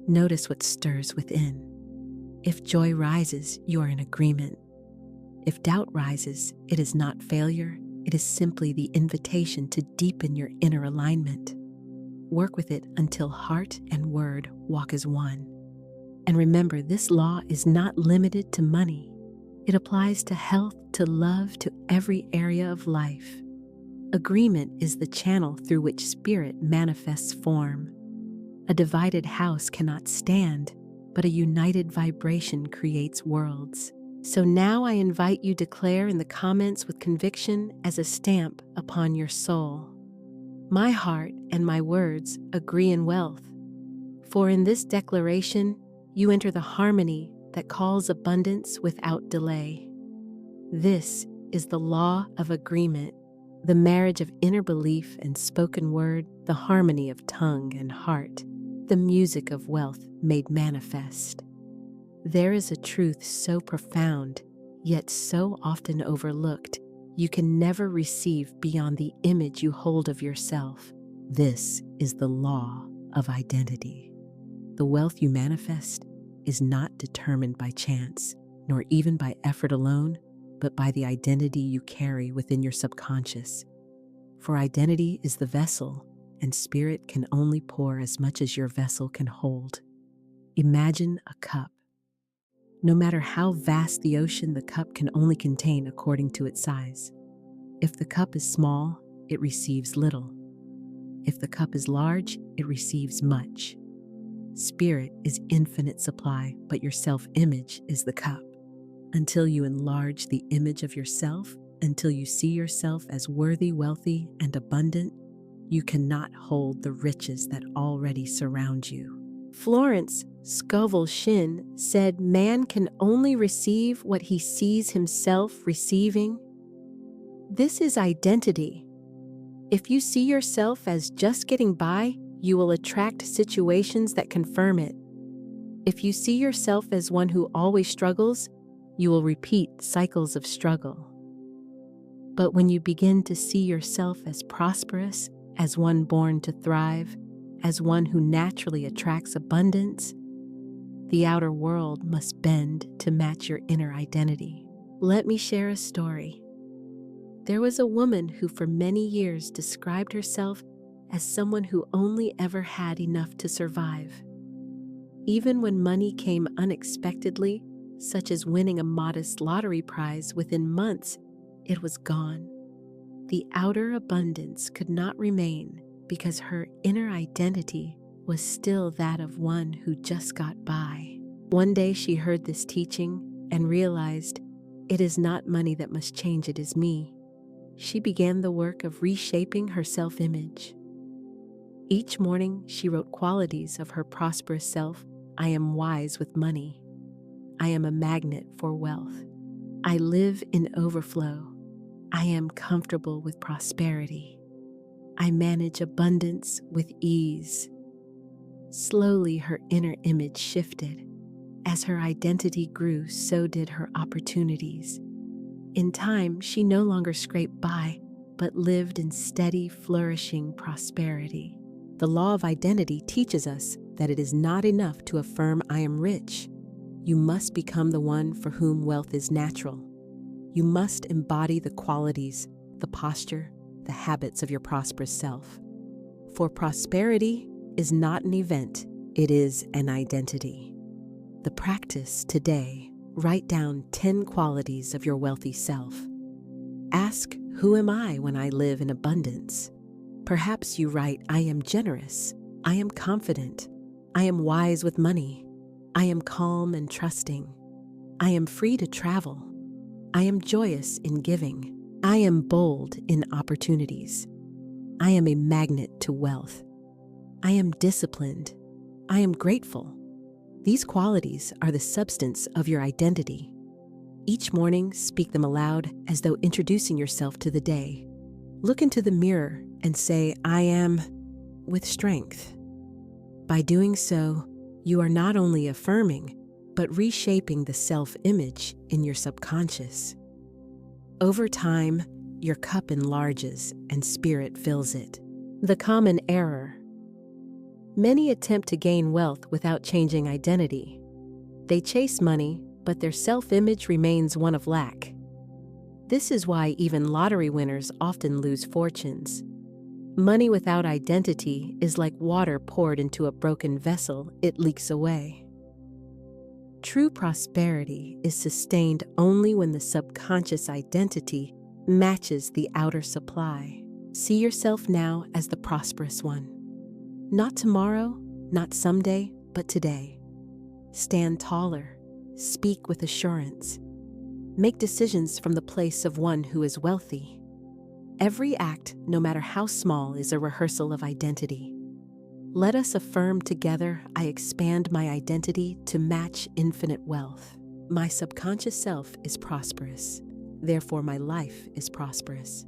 Notice what stirs within. If joy rises, you are in agreement. If doubt rises, it is not failure, it is simply the invitation to deepen your inner alignment. Work with it until heart and word walk as one. And remember, this law is not limited to money. It applies to health, to love, to every area of life. Agreement is the channel through which spirit manifests form. A divided house cannot stand, but a united vibration creates worlds. So now I invite you to declare in the comments with conviction as a stamp upon your soul. My heart and my words agree in wealth. For in this declaration, you enter the harmony that calls abundance without delay. This is the law of agreement, the marriage of inner belief and spoken word, the harmony of tongue and heart, the music of wealth made manifest. There is a truth so profound, yet so often overlooked, you can never receive beyond the image you hold of yourself. This is the law of identity. The wealth you manifest is not determined by chance, nor even by effort alone, but by the identity you carry within your subconscious. For identity is the vessel, and spirit can only pour as much as your vessel can hold. Imagine a cup. No matter how vast the ocean, the cup can only contain according to its size. If the cup is small, it receives little. If the cup is large, it receives much. Spirit is infinite supply, but your self-image is the cup. Until you enlarge the image of yourself, until you see yourself as worthy, wealthy, and abundant, you cannot hold the riches that already surround you. Florence Scovel Shinn said, "Man can only receive what he sees himself receiving." This is identity. If you see yourself as just getting by, you will attract situations that confirm it. If you see yourself as one who always struggles, you will repeat cycles of struggle. But when you begin to see yourself as prosperous, as one born to thrive, as one who naturally attracts abundance, the outer world must bend to match your inner identity. Let me share a story. There was a woman who for many years described herself as someone who only ever had enough to survive. Even when money came unexpectedly, such as winning a modest lottery prize, within months, it was gone. The outer abundance could not remain because her inner identity was still that of one who just got by. One day she heard this teaching and realized, it is not money that must change, it is me. She began the work of reshaping her self-image. Each morning she wrote qualities of her prosperous self. I am wise with money. I am a magnet for wealth. I live in overflow. I am comfortable with prosperity. I manage abundance with ease. Slowly her inner image shifted. As her identity grew, so did her opportunities. In time, she no longer scraped by, but lived in steady, flourishing prosperity. The law of identity teaches us that it is not enough to affirm I am rich. You must become the one for whom wealth is natural. You must embody the qualities, the posture, the habits of your prosperous self. For prosperity is not an event, it is an identity. The practice today, write down 10 qualities of your wealthy self. Ask, who am I when I live in abundance? Perhaps you write, I am generous, I am confident, I am wise with money, I am calm and trusting, I am free to travel, I am joyous in giving, I am bold in opportunities, I am a magnet to wealth, I am disciplined, I am grateful. These qualities are the substance of your identity. Each morning, speak them aloud as though introducing yourself to the day. Look into the mirror and say, I am, with strength. By doing so, you are not only affirming, but reshaping the self-image in your subconscious. Over time, your cup enlarges and spirit fills it. The common error: Many attempt to gain wealth without changing identity. They chase money, but their self-image remains one of lack. This is why even lottery winners often lose fortunes. Money without identity is like water poured into a broken vessel, it leaks away. True prosperity is sustained only when the subconscious identity matches the outer supply. See yourself now as the prosperous one. Not tomorrow, not someday, but today. Stand taller, speak with assurance. Make decisions from the place of one who is wealthy. Every act, no matter how small, is a rehearsal of identity. Let us affirm together, I expand my identity to match infinite wealth. My subconscious self is prosperous, therefore my life is prosperous.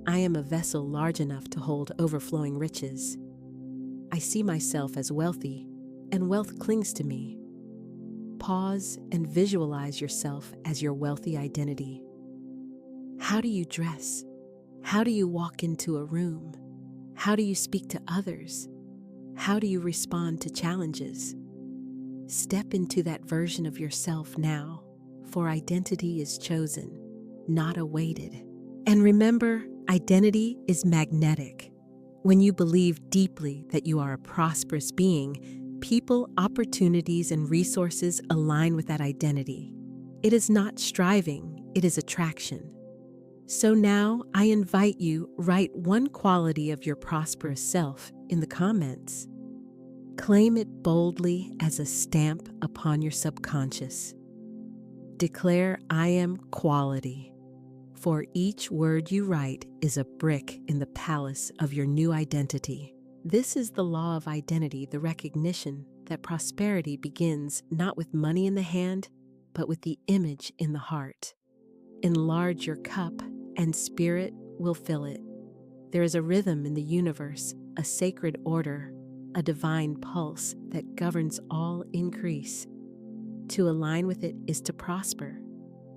I am a vessel large enough to hold overflowing riches. I see myself as wealthy, and wealth clings to me. Pause and visualize yourself as your wealthy identity. How do you dress? How do you walk into a room? How do you speak to others? How do you respond to challenges? Step into that version of yourself now, for identity is chosen, not awaited. And remember, identity is magnetic. When you believe deeply that you are a prosperous being, people, opportunities, and resources align with that identity. It is not striving, it is attraction. So now I invite you, write one quality of your prosperous self in the comments. Claim it boldly as a stamp upon your subconscious. Declare, I am quality. For each word you write is a brick in the palace of your new identity. This is the law of identity, the recognition that prosperity begins not with money in the hand, but with the image in the heart. Enlarge your cup, and spirit will fill it. There is a rhythm in the universe, a sacred order, a divine pulse that governs all increase. To align with it is to prosper.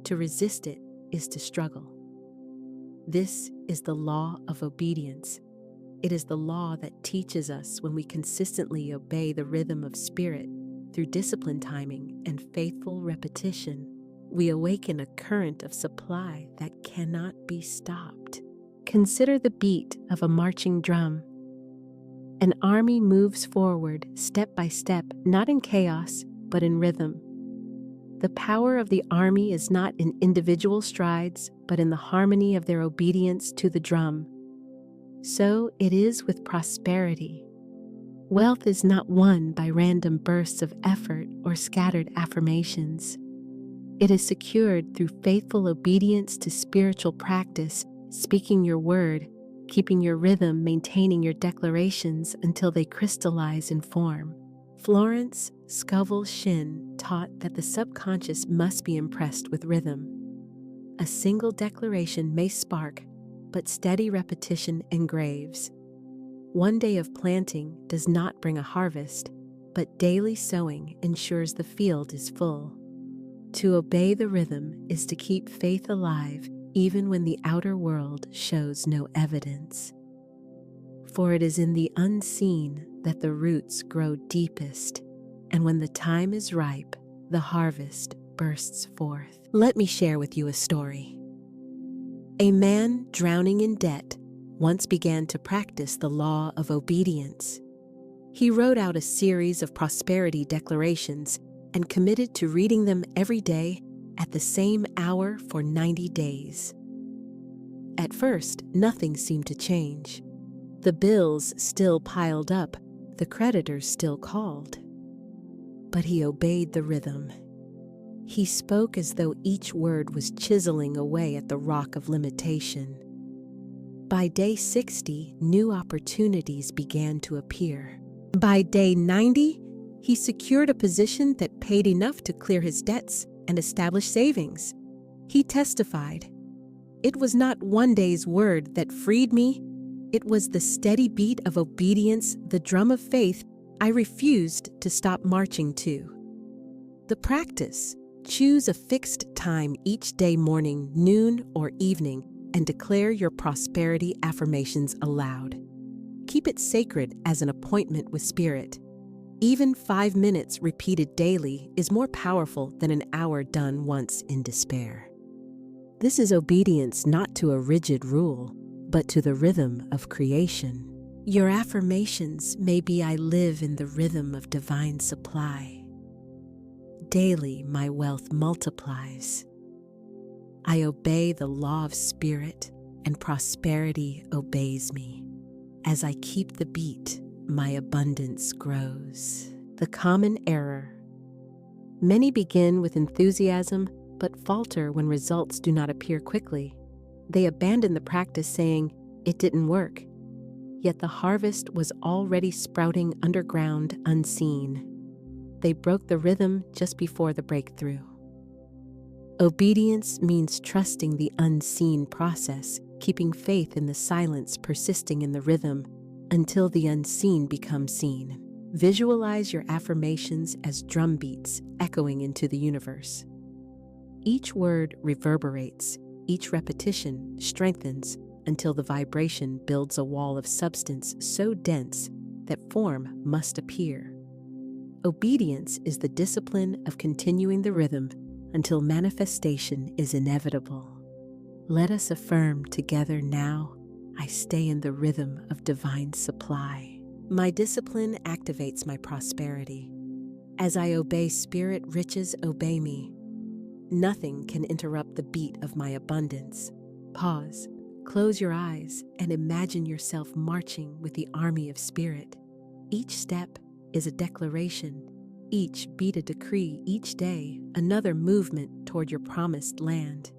To resist it is to struggle. This is the law of obedience. It is the law that teaches us when we consistently obey the rhythm of spirit through disciplined timing and faithful repetition. We awaken a current of supply that cannot be stopped. Consider the beat of a marching drum. An army moves forward step by step, not in chaos, but in rhythm. The power of the army is not in individual strides, but in the harmony of their obedience to the drum. So it is with prosperity. Wealth is not won by random bursts of effort or scattered affirmations. It is secured through faithful obedience to spiritual practice, speaking your word, keeping your rhythm, maintaining your declarations until they crystallize in form. Florence Scovel Shinn taught that the subconscious must be impressed with rhythm. A single declaration may spark, but steady repetition engraves. One day of planting does not bring a harvest, but daily sowing ensures the field is full. To obey the rhythm is to keep faith alive even when the outer world shows no evidence. For it is in the unseen that the roots grow deepest, and when the time is ripe, the harvest bursts forth. Let me share with you a story. A man drowning in debt once began to practice the law of obedience. He wrote out a series of prosperity declarations and committed to reading them every day at the same hour for 90 days. At first, nothing seemed to change. The bills still piled up, the creditors still called. But he obeyed the rhythm. He spoke as though each word was chiseling away at the rock of limitation. By day 60, new opportunities began to appear. By day 90, he secured a position that paid enough to clear his debts and establish savings. He testified, "It was not one day's word that freed me. It was the steady beat of obedience, the drum of faith I refused to stop marching to." The practice: choose a fixed time each day, morning, noon, or evening, and declare your prosperity affirmations aloud. Keep it sacred as an appointment with Spirit. Even 5 minutes repeated daily is more powerful than an hour done once in despair. This is obedience not to a rigid rule, but to the rhythm of creation. Your affirmations may be, I live in the rhythm of divine supply. Daily my wealth multiplies. I obey the law of Spirit, and prosperity obeys me. As I keep the beat, my abundance grows. The common error. Many begin with enthusiasm, but falter when results do not appear quickly. They abandon the practice saying, it didn't work. Yet the harvest was already sprouting underground, unseen. They broke the rhythm just before the breakthrough. Obedience means trusting the unseen process, keeping faith in the silence, persisting in the rhythm until the unseen becomes seen. Visualize your affirmations as drum beats echoing into the universe. Each word reverberates, each repetition strengthens until the vibration builds a wall of substance so dense that form must appear. Obedience is the discipline of continuing the rhythm until manifestation is inevitable. Let us affirm together now, I stay in the rhythm of divine supply. My discipline activates my prosperity. As I obey Spirit, riches obey me. Nothing can interrupt the beat of my abundance. Pause, close your eyes, and imagine yourself marching with the army of Spirit. Each step is a declaration, each beat a decree, each day another movement toward your promised land.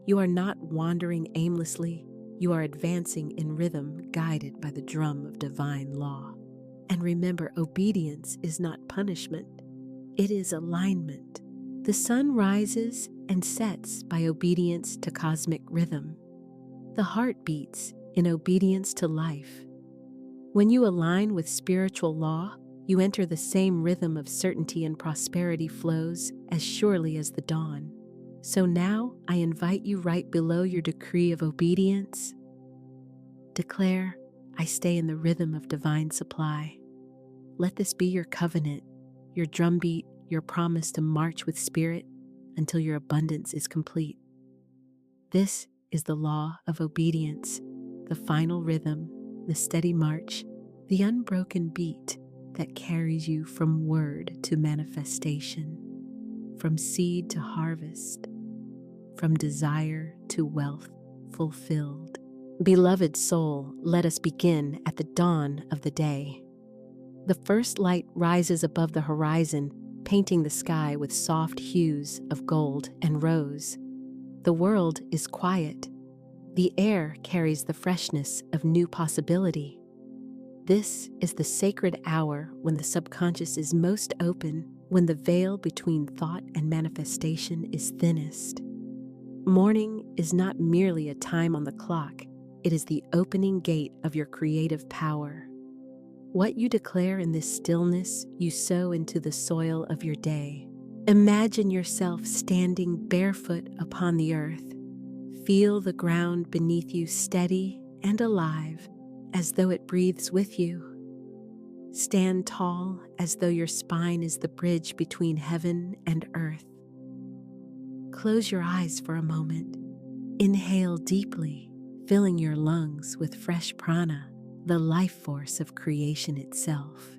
You are not wandering aimlessly, you are advancing in rhythm, guided by the drum of divine law. And remember, obedience is not punishment, it is alignment. The sun rises and sets by obedience to cosmic rhythm. The heart beats in obedience to life. When you align with spiritual law, you enter the same rhythm of certainty, and prosperity flows as surely as the dawn. So now I invite you right below your decree of obedience. Declare, I stay in the rhythm of divine supply. Let this be your covenant, your drumbeat, your promise to march with Spirit until your abundance is complete. This is the law of obedience, the final rhythm, the steady march, the unbroken beat that carries you from word to manifestation, from seed to harvest, from desire to wealth fulfilled. Beloved soul, let us begin at the dawn of the day. The first light rises above the horizon, painting the sky with soft hues of gold and rose. The world is quiet. The air carries the freshness of new possibility. This is the sacred hour when the subconscious is most open, when the veil between thought and manifestation is thinnest. Morning is not merely a time on the clock, it is the opening gate of your creative power. What you declare in this stillness, you sow into the soil of your day. Imagine yourself standing barefoot upon the earth. Feel the ground beneath you steady and alive, as though it breathes with you. Stand tall as though your spine is the bridge between heaven and earth. Close your eyes for a moment. Inhale deeply, filling your lungs with fresh prana, the life force of creation itself.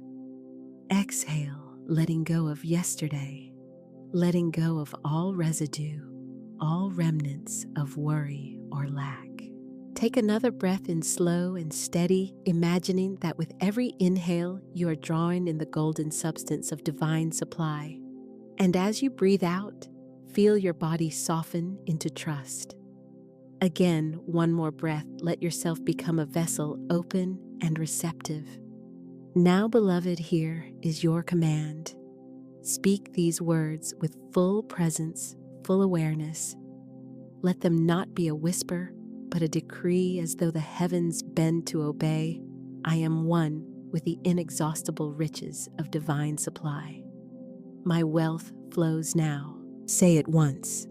Exhale, letting go of yesterday, letting go of all residue, all remnants of worry or lack. Take another breath in, slow and steady, imagining that with every inhale you are drawing in the golden substance of divine supply. And as you breathe out, feel your body soften into trust. Again, one more breath, let yourself become a vessel open and receptive. Now, beloved, here is your command. Speak these words with full presence, full awareness. Let them not be a whisper, but a decree, as though the heavens bend to obey. I am one with the inexhaustible riches of divine supply. My wealth flows now. Say it once.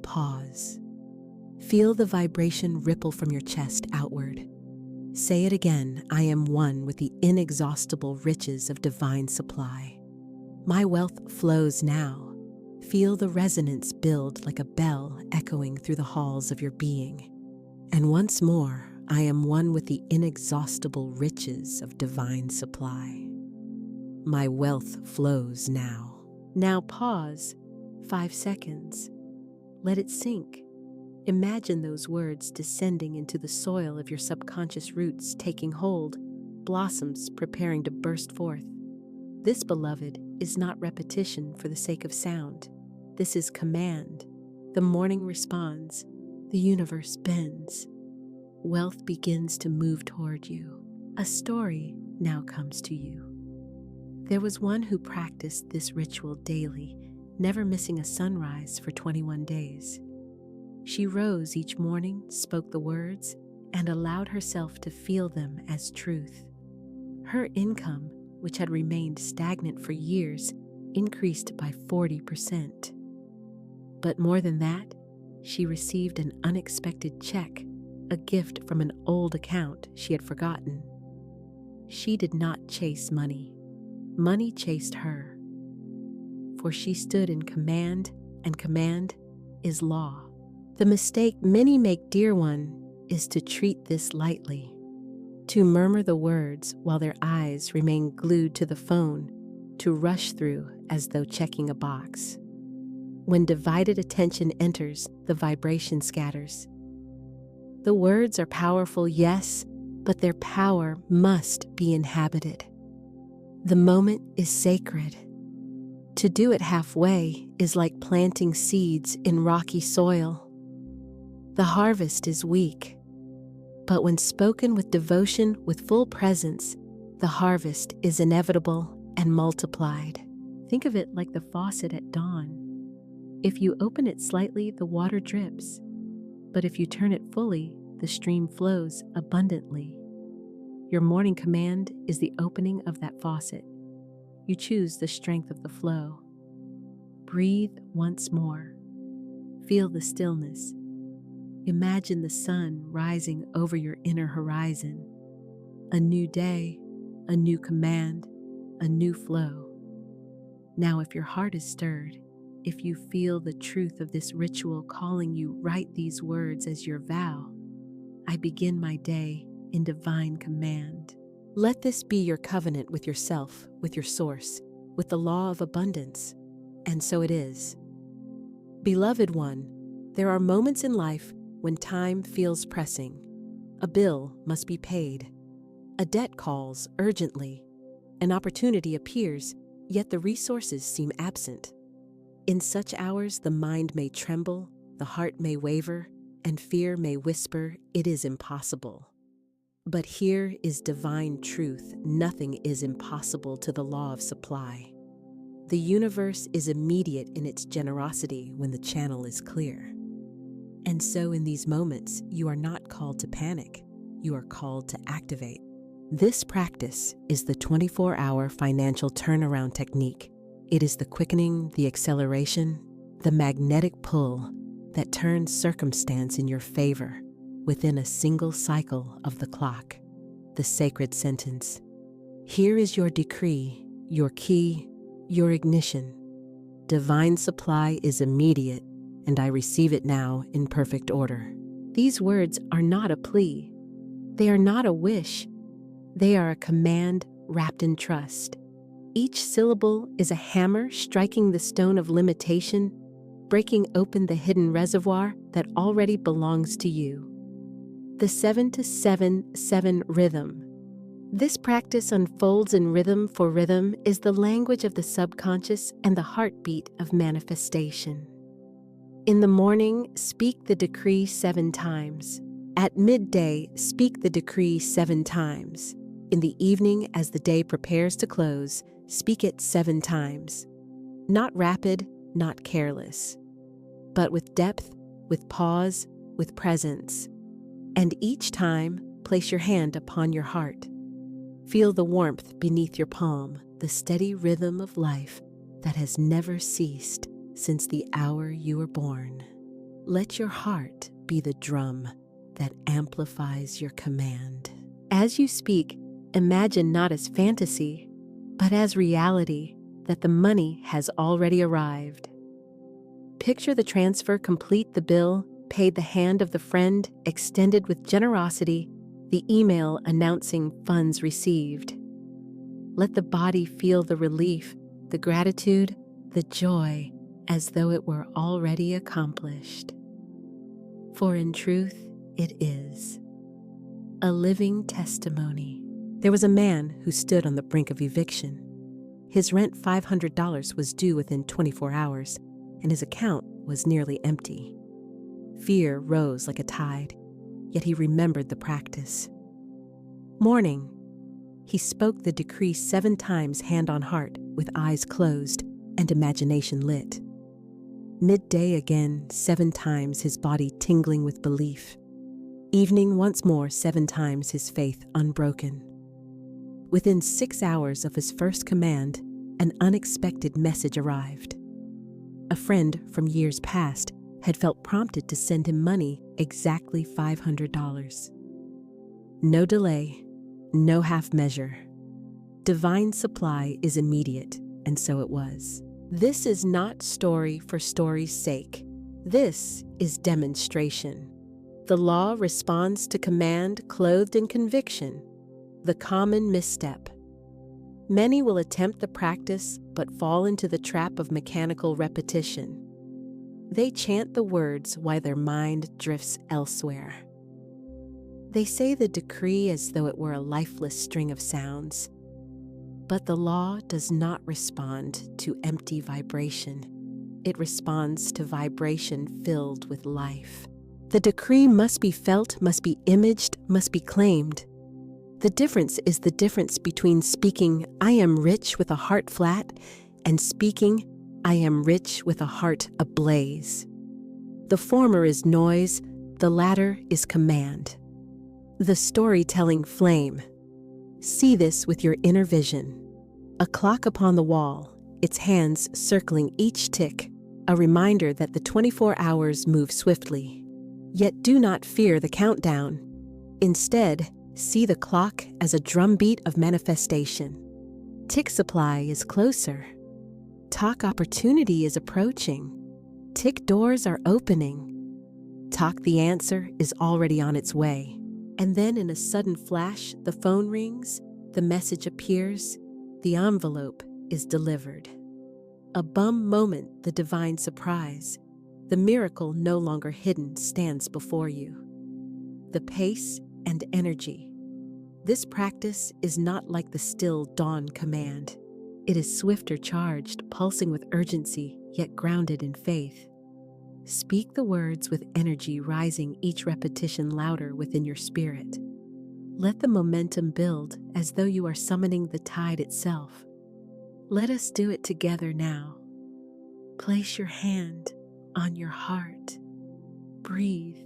Pause. Feel the vibration ripple from your chest outward. Say it again. I am one with the inexhaustible riches of divine supply. My wealth flows now. Feel the resonance build like a bell echoing through the halls of your being. And once more, I am one with the inexhaustible riches of divine supply. My wealth flows now. Now pause 5 seconds. Let it sink. Imagine those words descending into the soil of your subconscious roots, taking hold, blossoms preparing to burst forth. This, beloved, is not repetition for the sake of sound. This is command. The morning responds. The universe bends. Wealth begins to move toward you. A story now comes to you. There was one who practiced this ritual daily, never missing a sunrise for 21 days. She rose each morning, spoke the words, and allowed herself to feel them as truth. Her income, which had remained stagnant for years, increased by 40%. But more than that, she received an unexpected check, a gift from an old account she had forgotten. She did not chase money. Money chased her. For she stood in command, and command is law. The mistake many make, dear one, is to treat this lightly, to murmur the words while their eyes remain glued to the phone, to rush through as though checking a box. When divided attention enters, the vibration scatters. The words are powerful, yes, but their power must be inhabited. The moment is sacred. To do it halfway is like planting seeds in rocky soil. The harvest is weak, but when spoken with devotion, with full presence, the harvest is inevitable and multiplied. Think of it like the faucet at dawn. If you open it slightly, the water drips, but if you turn it fully, the stream flows abundantly. Your morning command is the opening of that faucet. You choose the strength of the flow. Breathe once more. Feel the stillness. Imagine the sun rising over your inner horizon. A new day, a new command, a new flow. Now, if your heart is stirred, if you feel the truth of this ritual calling you, write these words as your vow. I begin my day in divine command. Let this be your covenant with yourself, with your source, with the law of abundance. And so it is. Beloved one, there are moments in life when time feels pressing. A bill must be paid. A debt calls urgently. An opportunity appears, yet the resources seem absent. In such hours, the mind may tremble, the heart may waver, and fear may whisper, it is impossible. But here is divine truth. Nothing is impossible to the law of supply. The universe is immediate in its generosity when the channel is clear. And so in these moments, you are not called to panic. You are called to activate. This practice is the 24-hour financial turnaround technique. It is the quickening, the acceleration, the magnetic pull that turns circumstance in your favor within a single cycle of the clock. The sacred sentence. Here is your decree, your key, your ignition. Divine supply is immediate, and I receive it now in perfect order. These words are not a plea. They are not a wish. They are a command wrapped in trust. Each syllable is a hammer striking the stone of limitation, breaking open the hidden reservoir that already belongs to you. The 7-7-7 rhythm. This practice unfolds in rhythm, for rhythm is the language of the subconscious and the heartbeat of manifestation. In the morning, speak the decree 7 times. At midday, speak the decree 7 times. In the evening, as the day prepares to close, speak it 7 times. Not rapid, not careless, but with depth, with pause, with presence. And each time, place your hand upon your heart. Feel the warmth beneath your palm, the steady rhythm of life that has never ceased since the hour you were born. Let your heart be the drum that amplifies your command. As you speak, imagine not as fantasy, but as reality that the money has already arrived. Picture the transfer complete, the bill paid, the hand of the friend extended with generosity, the email announcing funds received. Let the body feel the relief, the gratitude, the joy, as though it were already accomplished. For in truth, it is a living testimony. There was a man who stood on the brink of eviction. His rent, $500, was due within 24 hours, and his account was nearly empty. Fear rose like a tide, yet he remembered the practice. Morning, he spoke the decree 7 times, hand on heart, with eyes closed and imagination lit. Midday again, 7 times, his body tingling with belief. Evening once more, 7 times, his faith unbroken. Within 6 hours of his first command, an unexpected message arrived. A friend from years past had felt prompted to send him money, exactly $500. No delay, no half measure. Divine supply is immediate, and so it was. This is not story for story's sake. This is demonstration. The law responds to command clothed in conviction, the common misstep. Many will attempt the practice but fall into the trap of mechanical repetition. They chant the words while their mind drifts elsewhere. They say the decree as though it were a lifeless string of sounds. But the law does not respond to empty vibration. It responds to vibration filled with life. The decree must be felt, must be imaged, must be claimed. The difference is the difference between speaking, "I am rich" with a heart flat, and speaking, "I am rich" with a heart ablaze. The former is noise, the latter is command. The storytelling flame. See this with your inner vision. A clock upon the wall, its hands circling each tick, a reminder that the 24 hours move swiftly. Yet do not fear the countdown. Instead, see the clock as a drumbeat of manifestation. Tick supply is closer. Talk opportunity is approaching. Tick doors are opening. Talk the answer is already on its way. And then in a sudden flash, the phone rings, the message appears, the envelope is delivered. A bum moment, the divine surprise. The miracle no longer hidden stands before you. The pace and energy. This practice is not like the still dawn command. It is swifter charged, pulsing with urgency, yet grounded in faith. Speak the words with energy, rising each repetition louder within your spirit. Let the momentum build as though you are summoning the tide itself. Let us do it together now. Place your hand on your heart. Breathe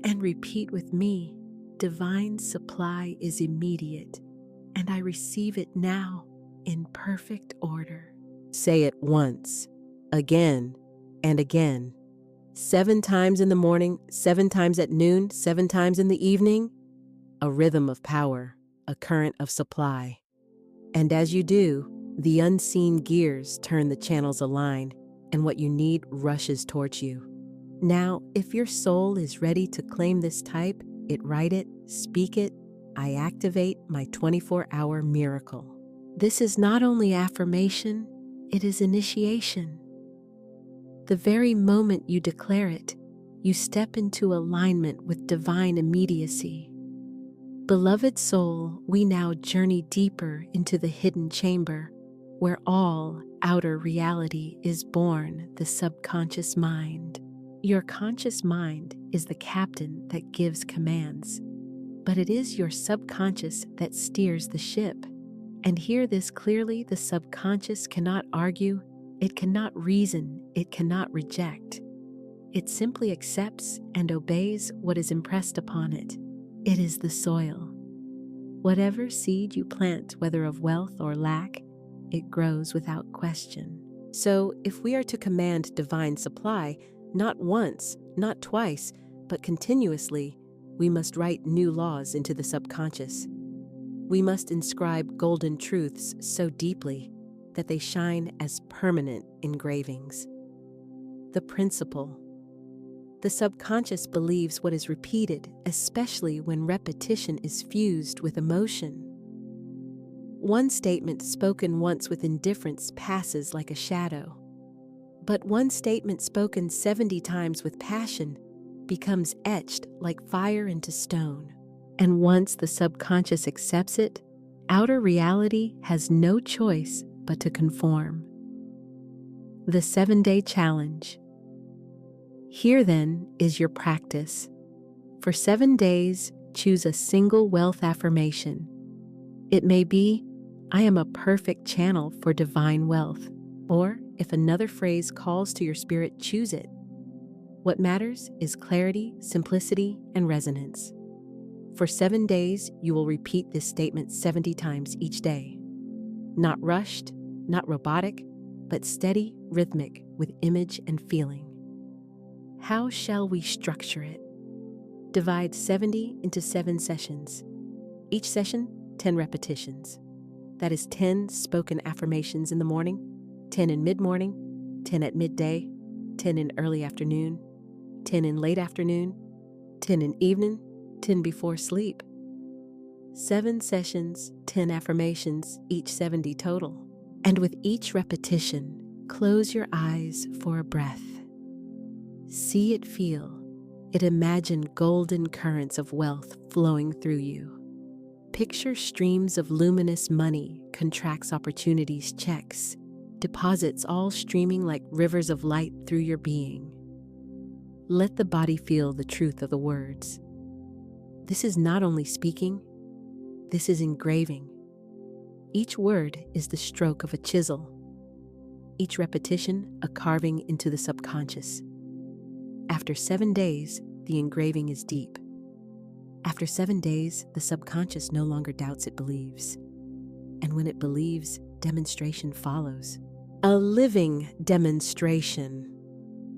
and repeat with me. Divine supply is immediate, and I receive it now in perfect order. Say it once, again, and again. 7 times in the morning, 7 times at noon, 7 times in the evening. A rhythm of power, a current of supply. And as you do, the unseen gears turn, the channels align, and what you need rushes towards you. Now, if your soul is ready to claim this type, write it, speak it. I activate my 24-hour miracle. This is not only affirmation, it is initiation. The very moment you declare it, you step into alignment with divine immediacy. Beloved soul, we now journey deeper into the hidden chamber, where all outer reality is born, the subconscious mind. Your conscious mind is the captain that gives commands, but it is your subconscious that steers the ship. And hear this clearly, the subconscious cannot argue, it cannot reason, it cannot reject. It simply accepts and obeys what is impressed upon it. It is the soil. Whatever seed you plant, whether of wealth or lack, it grows without question. So, if we are to command divine supply, not once, not twice, but continuously, we must write new laws into the subconscious. We must inscribe golden truths so deeply that they shine as permanent engravings. The principle. The subconscious believes what is repeated, especially when repetition is fused with emotion. One statement spoken once with indifference passes like a shadow. But one statement spoken 70 times with passion becomes etched like fire into stone. And once the subconscious accepts it, outer reality has no choice but to conform. The 7-day challenge. Here then is your practice. For 7 days, choose a single wealth affirmation. It may be, I am a perfect channel for divine wealth. Or, if another phrase calls to your spirit, choose it. What matters is clarity, simplicity, and resonance. For 7 days, you will repeat this statement 70 times each day. Not rushed, not robotic, but steady, rhythmic, with image and feeling. How shall we structure it? Divide 70 into 7 sessions. Each session, 10 repetitions. That is 10 spoken affirmations in the morning, 10 in mid-morning, 10 at midday, 10 in early afternoon, 10 in late afternoon, 10 in evening, 10 before sleep. 7 sessions, 10 affirmations, each 70 total. And with each repetition, close your eyes for a breath. See it, feel it, imagine golden currents of wealth flowing through you. Picture streams of luminous money, contracts, opportunities, checks, deposits, all streaming like rivers of light through your being. Let the body feel the truth of the words. This is not only speaking, this is engraving. Each word is the stroke of a chisel. Each repetition, a carving into the subconscious. After 7 days, the engraving is deep. After 7 days, the subconscious no longer doubts, it believes. And when it believes, demonstration follows. A living demonstration.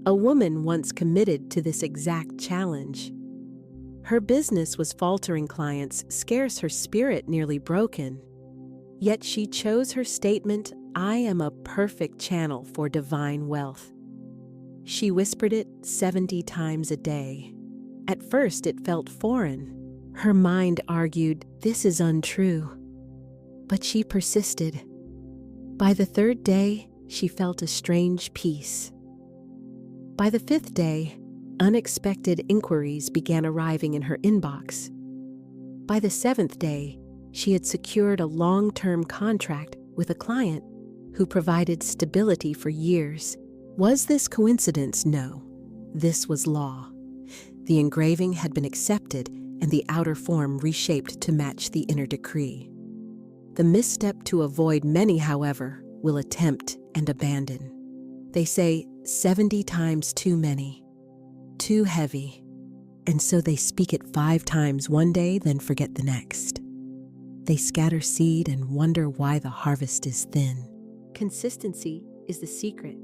A woman once committed to this exact challenge. Her business was faltering, clients scarce, her spirit nearly broken. Yet she chose her statement, I am a perfect channel for divine wealth. She whispered it 70 times a day. At first it felt foreign. Her mind argued, this is untrue. But she persisted. By the 3rd day, she felt a strange peace. By the 5th day, unexpected inquiries began arriving in her inbox. By the 7th day, she had secured a long-term contract with a client who provided stability for years. Was this coincidence? No. This was law. The engraving had been accepted and the outer form reshaped to match the inner decree. The misstep to avoid many, however, will attempt and abandon. They say 70 times too many, too heavy, and so they speak it 5 times one day, then forget the next. They scatter seed and wonder why the harvest is thin. Consistency is the secret.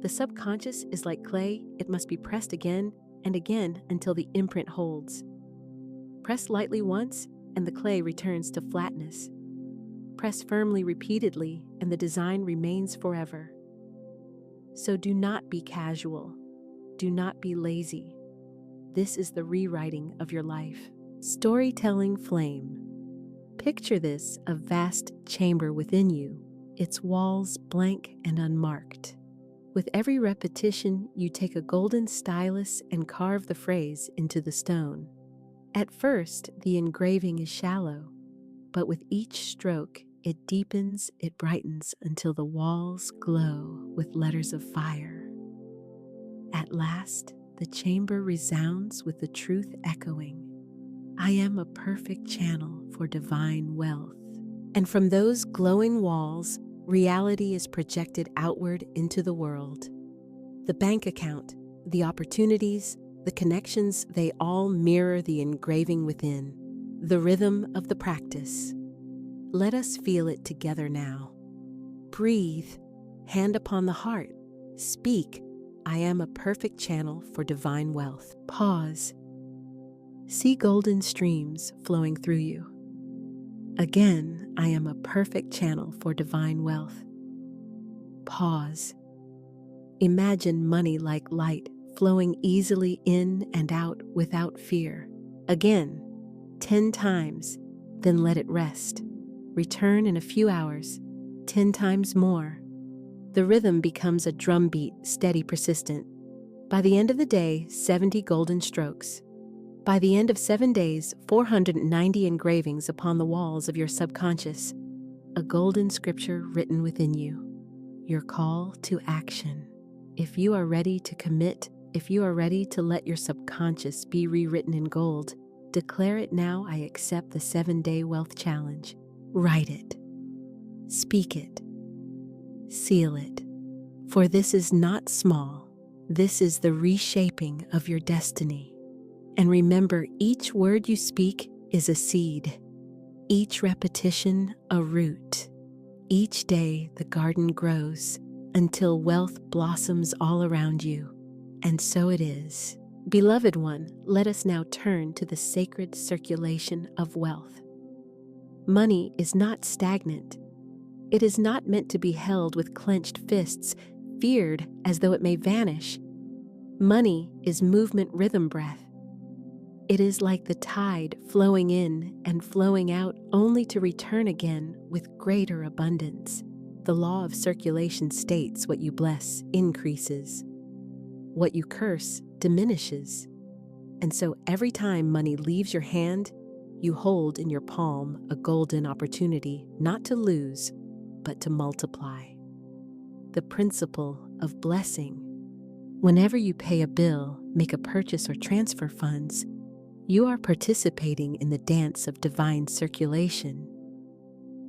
The subconscious is like clay, it must be pressed again and again until the imprint holds. Press lightly once, and the clay returns to flatness. Press firmly repeatedly, and the design remains forever. So do not be casual. Do not be lazy. This is the rewriting of your life. Storytelling flame. Picture this, a vast chamber within you, its walls blank and unmarked. With every repetition, you take a golden stylus and carve the phrase into the stone. At first, the engraving is shallow, but with each stroke, it deepens, it brightens until the walls glow with letters of fire. At last, the chamber resounds with the truth echoing. I am a perfect channel for divine wealth. And from those glowing walls, reality is projected outward into the world. The bank account, the opportunities, the connections, they all mirror the engraving within, the rhythm of the practice. Let us feel it together now. Breathe, hand upon the heart. Speak, I am a perfect channel for divine wealth. Pause. See golden streams flowing through you. Again, I am a perfect channel for divine wealth. Pause. Imagine money like light flowing easily in and out without fear. Again, 10 times, then let it rest. Return in a few hours, 10 times more. The rhythm becomes a drumbeat, steady, persistent. By the end of the day, 70 golden strokes. By the end of 7 days, 490 engravings upon the walls of your subconscious. A golden scripture written within you. Your call to action. If you are ready to commit, if you are ready to let your subconscious be rewritten in gold, declare it now. I accept the 7-day wealth challenge. Write it. Speak it. Seal it. For this is not small. This is the reshaping of your destiny. And remember, each word you speak is a seed. Each repetition, a root. Each day, the garden grows until wealth blossoms all around you. And so it is. Beloved one, let us now turn to the sacred circulation of wealth. Money is not stagnant. It is not meant to be held with clenched fists, feared as though it may vanish. Money is movement, rhythm, breath. It is like the tide flowing in and flowing out only to return again with greater abundance. The law of circulation states what you bless increases. What you curse diminishes. And so every time money leaves your hand, you hold in your palm a golden opportunity not to lose, but to multiply. The principle of blessing. Whenever you pay a bill, make a purchase, or transfer funds, you are participating in the dance of divine circulation.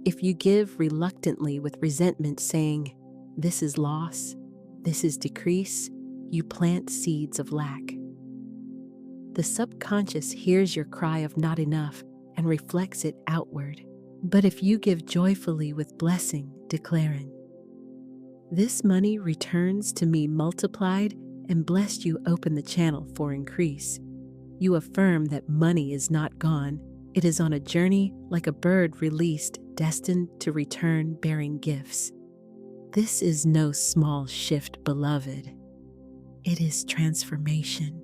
If you give reluctantly with resentment, saying, "This is loss, this is decrease," you plant seeds of lack. The subconscious hears your cry of not enough and reflects it outward. But if you give joyfully with blessing, declaring, "This money returns to me multiplied and blessed," you open the channel for increase. You affirm that money is not gone. It is on a journey like a bird released, destined to return bearing gifts. This is no small shift, beloved. It is transformation.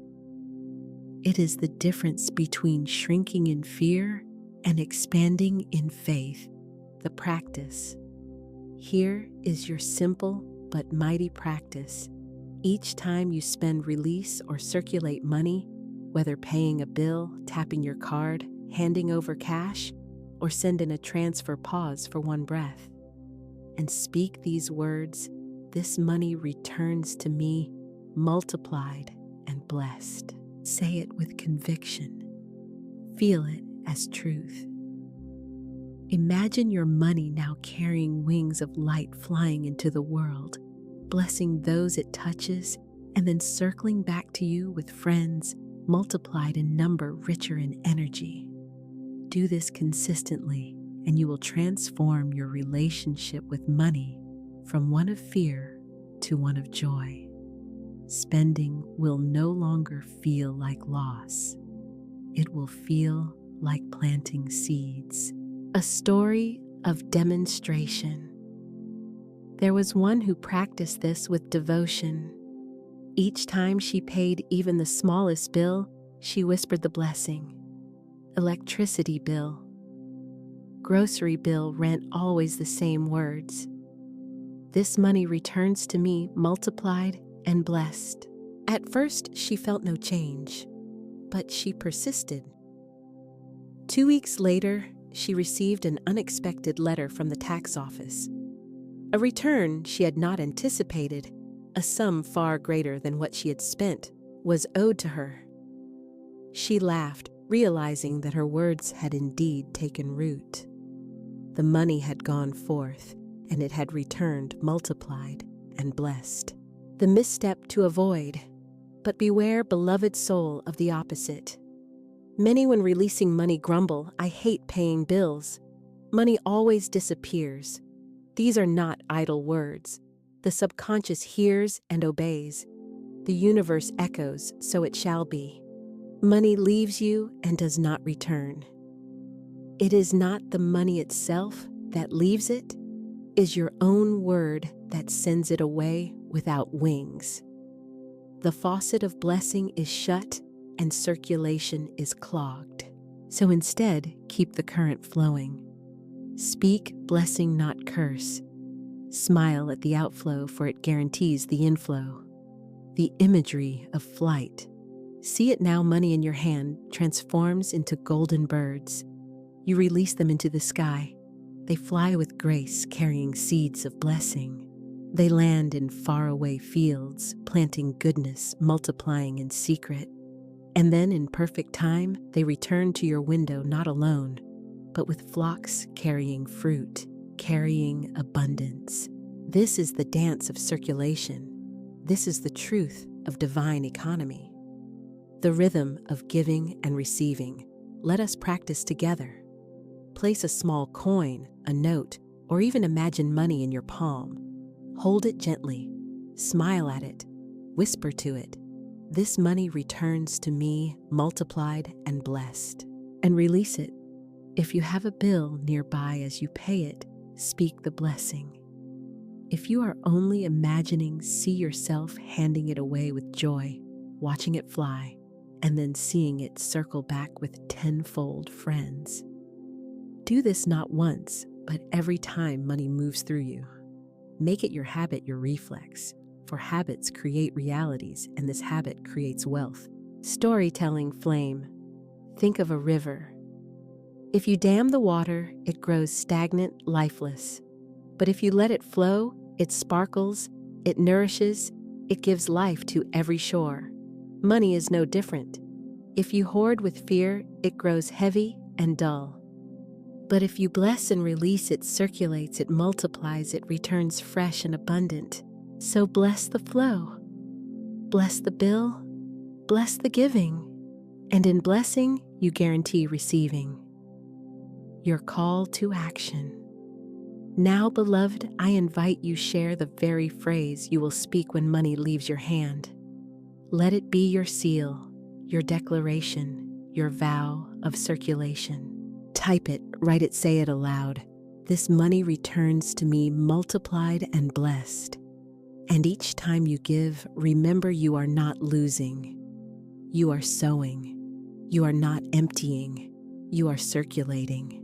It is the difference between shrinking in fear and expanding in faith. The practice. Here is your simple but mighty practice. Each time you spend, release, or circulate money, whether paying a bill, tapping your card, handing over cash, or send in a transfer, pause for one breath. And speak these words: "This money returns to me multiplied and blessed." Say it with conviction. Feel it as truth. Imagine your money now carrying wings of light, flying into the world, blessing those it touches, and then circling back to you with friends, multiplied in number, richer in energy. Do this consistently, and you will transform your relationship with money from one of fear to one of joy. Spending will no longer feel like loss. It will feel like planting seeds. A story of demonstration. There was one who practiced this with devotion. Each time she paid even the smallest bill, she whispered the blessing. Electricity bill, grocery bill, rent, always the same words. "This money returns to me multiplied and blessed." At first, she felt no change, but she persisted. 2 weeks later, she received an unexpected letter from the tax office. A return she had not anticipated, a sum far greater than what she had spent, was owed to her. She laughed, realizing that her words had indeed taken root. The money had gone forth, and it had returned multiplied and blessed. The misstep to avoid. But beware, beloved soul, of the opposite. Many, when releasing money, grumble, "I hate paying bills." Money always disappears. These are not idle words. The subconscious hears and obeys. The universe echoes, so it shall be. Money leaves you and does not return. It is not the money itself that leaves it, it is your own word that sends it away without wings. The faucet of blessing is shut and circulation is clogged. So instead, keep the current flowing. Speak blessing, not curse. Smile at the outflow, for it guarantees the inflow. The imagery of flight. See it now, money in your hand transforms into golden birds. You release them into the sky. They fly with grace, carrying seeds of blessing. They land in faraway fields, planting goodness, multiplying in secret. And then, in perfect time, they return to your window not alone, but with flocks carrying fruit, carrying abundance. This is the dance of circulation. This is the truth of divine economy. The rhythm of giving and receiving. Let us practice together. Place a small coin, a note, or even imagine money in your palm. Hold it gently. Smile at it. Whisper to it, "This money returns to me multiplied and blessed." And release it. If you have a bill nearby as you pay it, speak the blessing. If you are only imagining, see yourself handing it away with joy, watching it fly, and then seeing it circle back with tenfold friends. Do this not once, but every time money moves through you. Make it your habit, your reflex, for habits create realities, and this habit creates wealth. Storytelling flame. Think of a river. If you dam the water, it grows stagnant, lifeless. But if you let it flow, it sparkles, it nourishes, it gives life to every shore. Money is no different. If you hoard with fear, it grows heavy and dull. But if you bless and release, it circulates, it multiplies, it returns fresh and abundant. So bless the flow. Bless the bill. Bless the giving. And in blessing, you guarantee receiving. Your call to action. Now, beloved, I invite you share the very phrase you will speak when money leaves your hand. Let it be your seal, your declaration, your vow of circulation. Type it, write it, say it aloud. This money returns to me multiplied and blessed. And each time you give, remember you are not losing. You are sowing. You are not emptying. You are circulating.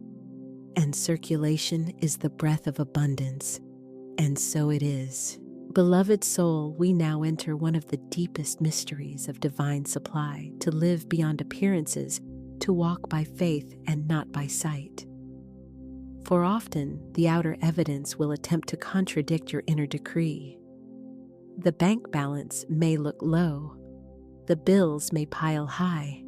And circulation is the breath of abundance. And so it is. Beloved soul, we now enter one of the deepest mysteries of divine supply, to live beyond appearances, to walk by faith and not by sight. For often, the outer evidence will attempt to contradict your inner decree. The bank balance may look low. The bills may pile high.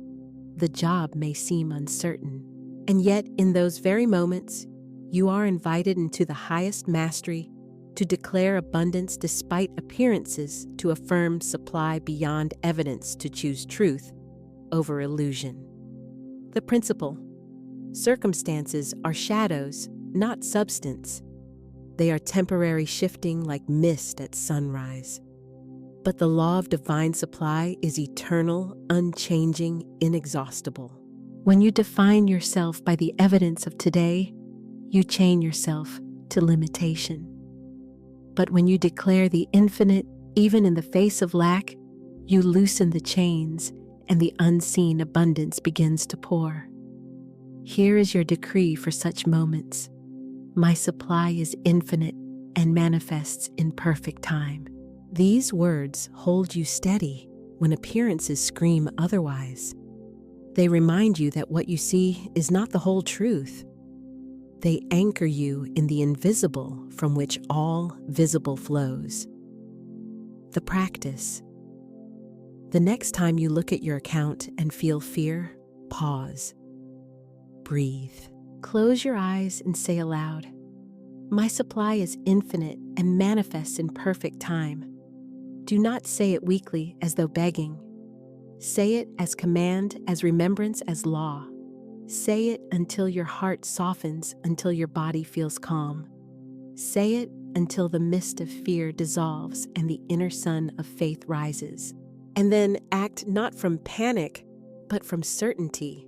The job may seem uncertain. And yet, in those very moments, you are invited into the highest mastery, to declare abundance despite appearances, to affirm supply beyond evidence, to choose truth over illusion. The principle: circumstances are shadows, not substance. They are temporary, shifting like mist at sunrise. But the law of divine supply is eternal, unchanging, inexhaustible. When you define yourself by the evidence of today, you chain yourself to limitation. But when you declare the infinite, even in the face of lack, you loosen the chains, and the unseen abundance begins to pour. Here is your decree for such moments. My supply is infinite and manifests in perfect time. These words hold you steady when appearances scream otherwise. They remind you that what you see is not the whole truth. They anchor you in the invisible from which all visible flows. The practice. The next time you look at your account and feel fear, pause. Breathe. Close your eyes and say aloud, "My supply is infinite and manifests in perfect time." Do not say it weakly as though begging. Say it as command, as remembrance, as law. Say it until your heart softens, until your body feels calm. Say it until the mist of fear dissolves and the inner sun of faith rises. And then act not from panic, but from certainty.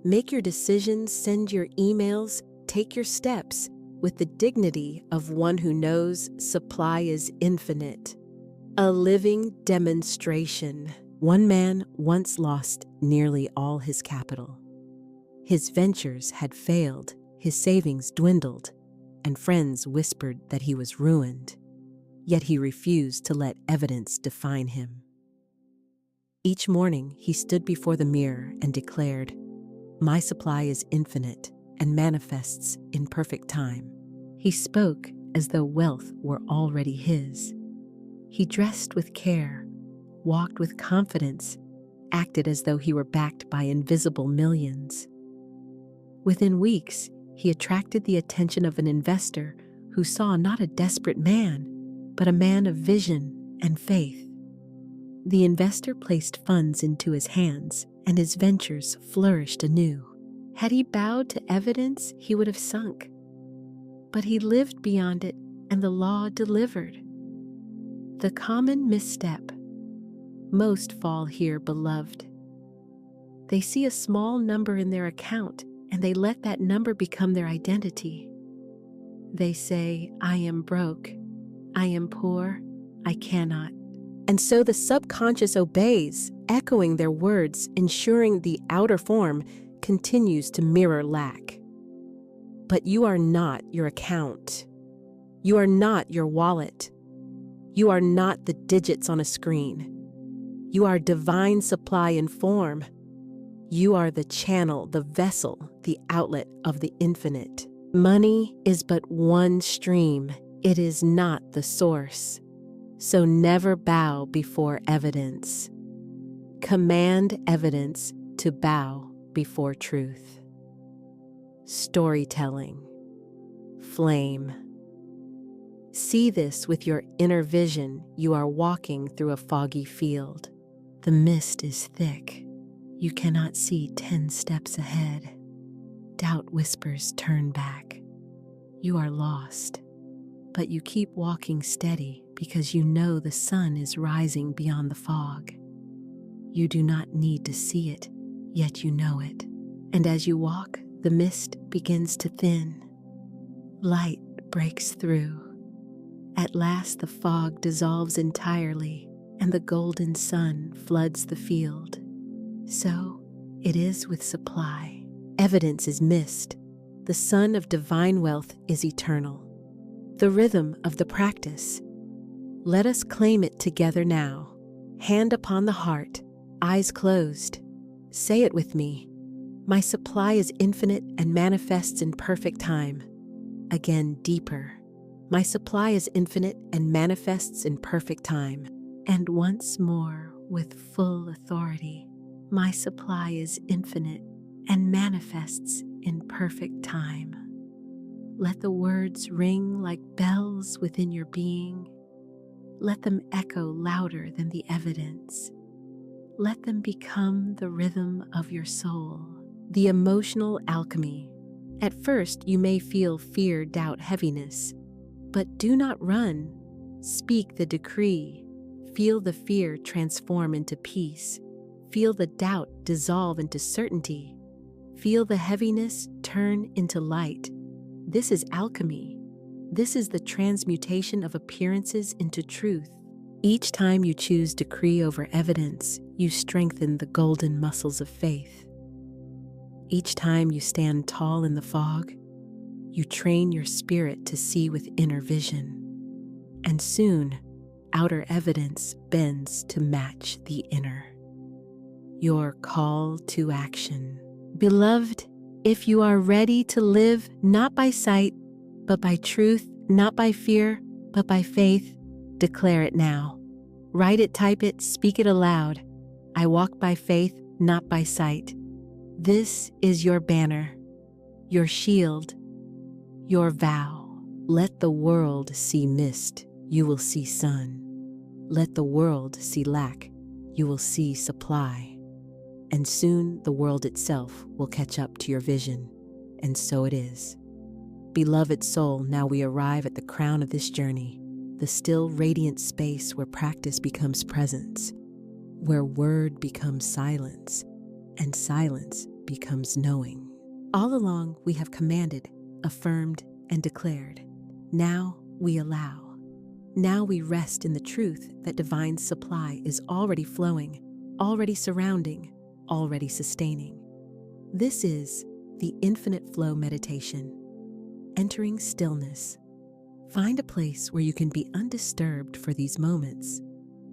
Make your decisions, send your emails, take your steps with the dignity of one who knows supply is infinite. A living demonstration. One man once lost nearly all his capital. His ventures had failed, his savings dwindled, and friends whispered that he was ruined. Yet he refused to let evidence define him. Each morning he stood before the mirror and declared, "My supply is infinite and manifests in perfect time." He spoke as though wealth were already his. He dressed with care, walked with confidence, acted as though he were backed by invisible millions. Within weeks, he attracted the attention of an investor who saw not a desperate man, but a man of vision and faith. The investor placed funds into his hands, and his ventures flourished anew. Had he bowed to evidence, he would have sunk. But he lived beyond it, and the law delivered. The common misstep. Most fall here, beloved. They see a small number in their account, and they let that number become their identity. They say, "I am broke, I am poor, I cannot." And so the subconscious obeys, echoing their words, ensuring the outer form continues to mirror lack. But you are not your account. You are not your wallet. You are not the digits on a screen. You are divine supply in form. You are the channel, the vessel, the outlet of the infinite. Money is but one stream. It is not the source. So never bow before evidence. Command evidence to bow before truth. Storytelling. Flame. See this with your inner vision. You are walking through a foggy field. The mist is thick. You cannot see 10 steps ahead. Doubt whispers, "Turn back." You are lost, but you keep walking steady because you know the sun is rising beyond the fog. You do not need to see it, yet you know it. And as you walk, the mist begins to thin. Light breaks through. At last the fog dissolves entirely, and the golden sun floods the field. So it is with supply. Evidence is mist. The sun of divine wealth is eternal. The rhythm of the practice. Let us claim it together now. Hand upon the heart, eyes closed. Say it with me. My supply is infinite and manifests in perfect time. Again, deeper. My supply is infinite and manifests in perfect time. And once more, with full authority, my supply is infinite and manifests in perfect time. Let the words ring like bells within your being. Let them echo louder than the evidence. Let them become the rhythm of your soul, the emotional alchemy. At first, you may feel fear, doubt, heaviness, but do not run. Speak the decree. Feel the fear transform into peace. Feel the doubt dissolve into certainty. Feel the heaviness turn into light. This is alchemy. This is the transmutation of appearances into truth. Each time you choose decree over evidence, you strengthen the golden muscles of faith. Each time you stand tall in the fog, you train your spirit to see with inner vision. And soon, outer evidence bends to match the inner. Your call to action. Beloved, if you are ready to live not by sight, but by truth, not by fear, but by faith, declare it now. Write it, type it, speak it aloud. I walk by faith, not by sight. This is your banner, your shield, your vow. Let the world see mist, you will see sun. Let the world see lack, you will see supply. And soon the world itself will catch up to your vision. And so it is. Beloved soul, now we arrive at the crown of this journey, the still radiant space where practice becomes presence, where word becomes silence, and silence becomes knowing. All along, we have commanded, affirmed, and declared. Now we allow. Now we rest in the truth that divine supply is already flowing, already surrounding, already sustaining. This is the Infinite Flow Meditation. Entering stillness. Find a place where you can be undisturbed for these moments.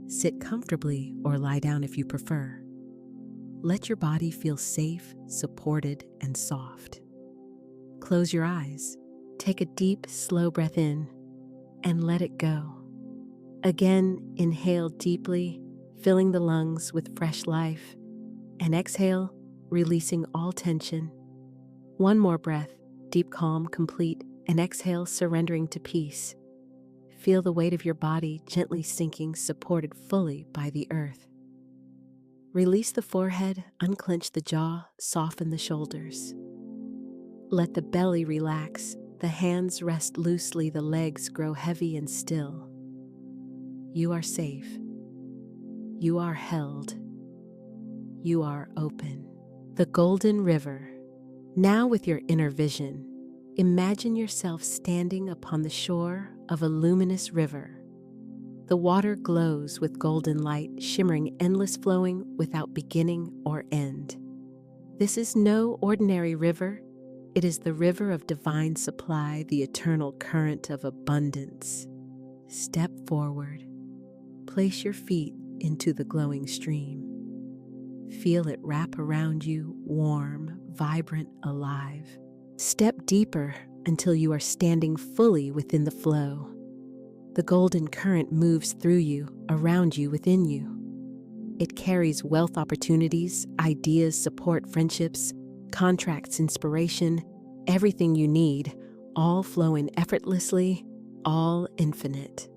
Sit comfortably or lie down if you prefer. Let your body feel safe, supported, and soft. Close your eyes. Take a deep, slow breath in and let it go. Again, inhale deeply, filling the lungs with fresh life, and exhale, releasing all tension. One more breath, deep calm, complete, and exhale, surrendering to peace. Feel the weight of your body gently sinking, supported fully by the earth. Release the forehead, unclench the jaw, soften the shoulders. Let the belly relax, the hands rest loosely, the legs grow heavy and still. You are safe. You are held. You are open. The Golden River. Now with your inner vision, imagine yourself standing upon the shore of a luminous river. The water glows with golden light, shimmering, endless, flowing without beginning or end. This is no ordinary river. It is the river of divine supply, the eternal current of abundance. Step forward. Place your feet into the glowing stream. Feel it wrap around you, warm, vibrant, alive. Step deeper until you are standing fully within the flow. The golden current moves through you, around you, within you. It carries wealth opportunities, ideas, support, friendships, contracts, inspiration, everything you need, all flowing effortlessly, all infinite.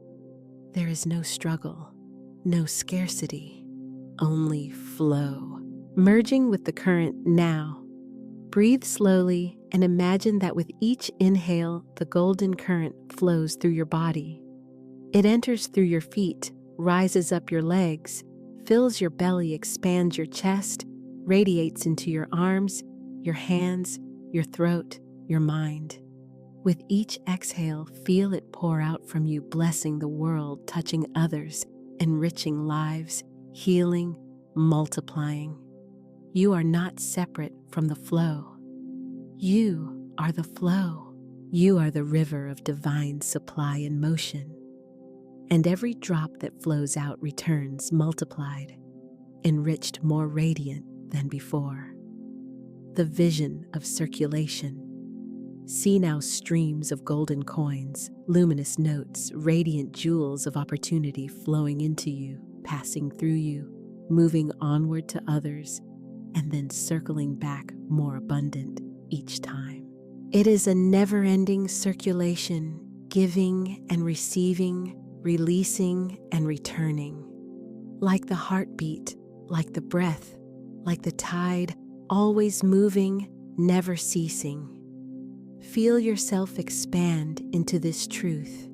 There is no struggle, no scarcity, only flow. Merging with the current now. Breathe slowly and imagine that with each inhale, the golden current flows through your body. It enters through your feet, rises up your legs, fills your belly, expands your chest, radiates into your arms, your hands, your throat, your mind. With each exhale, feel it pour out from you, blessing the world, touching others, enriching lives, healing, multiplying. You are not separate from the flow. You are the flow. You are the river of divine supply in motion. And every drop that flows out returns multiplied, enriched, more radiant than before. The vision of circulation. See now streams of golden coins, luminous notes, radiant jewels of opportunity flowing into you, passing through you, moving onward to others, and then circling back more abundant each time. It is a never-ending circulation, giving and receiving, releasing and returning. Like the heartbeat, like the breath, like the tide, always moving, never ceasing. Feel yourself expand into this truth.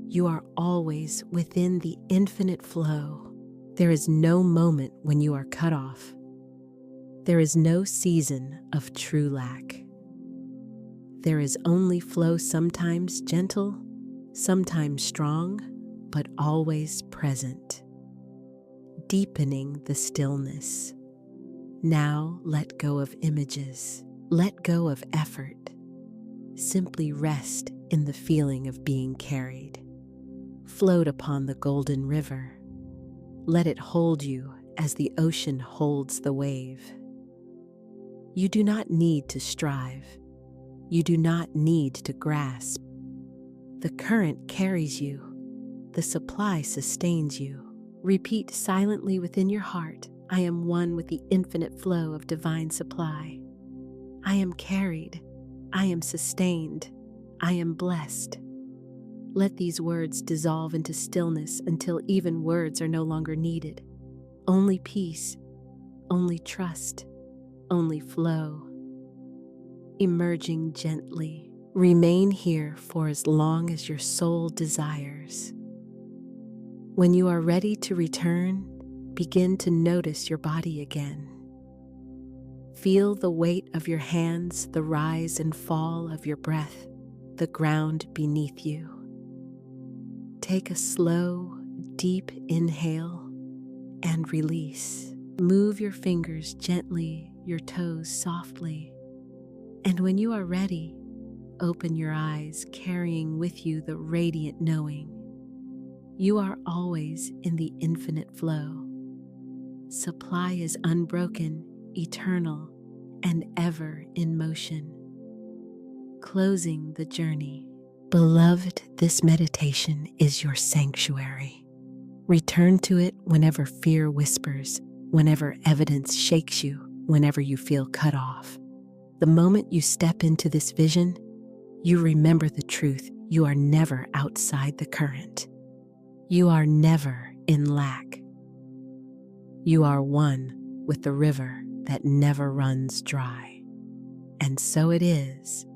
You are always within the infinite flow. There is no moment when you are cut off. There is no season of true lack. There is only flow, sometimes gentle, sometimes strong, but always present. Deepening the stillness. Now let go of images. Let go of effort. Simply rest in the feeling of being carried. Float upon the golden river. Let it hold you as the ocean holds the wave. You do not need to strive. You do not need to grasp. The current carries you. The supply sustains you. Repeat silently within your heart, I am one with the infinite flow of divine supply. I am carried. I am sustained. I am blessed. Let these words dissolve into stillness until even words are no longer needed. Only peace, only trust, only flow. Emerging gently, remain here for as long as your soul desires. When you are ready to return, begin to notice your body again. Feel the weight of your hands, the rise and fall of your breath, the ground beneath you. Take a slow, deep inhale and release. Move your fingers gently, your toes softly. And when you are ready, open your eyes, carrying with you the radiant knowing. You are always in the infinite flow. Supply is unbroken, eternal, and ever in motion. Closing the journey. Beloved, this meditation is your sanctuary. Return to it whenever fear whispers, whenever evidence shakes you, whenever you feel cut off. The moment you step into this vision, you remember the truth. You are never outside the current. You are never in lack. You are one with the river that never runs dry. And so it is.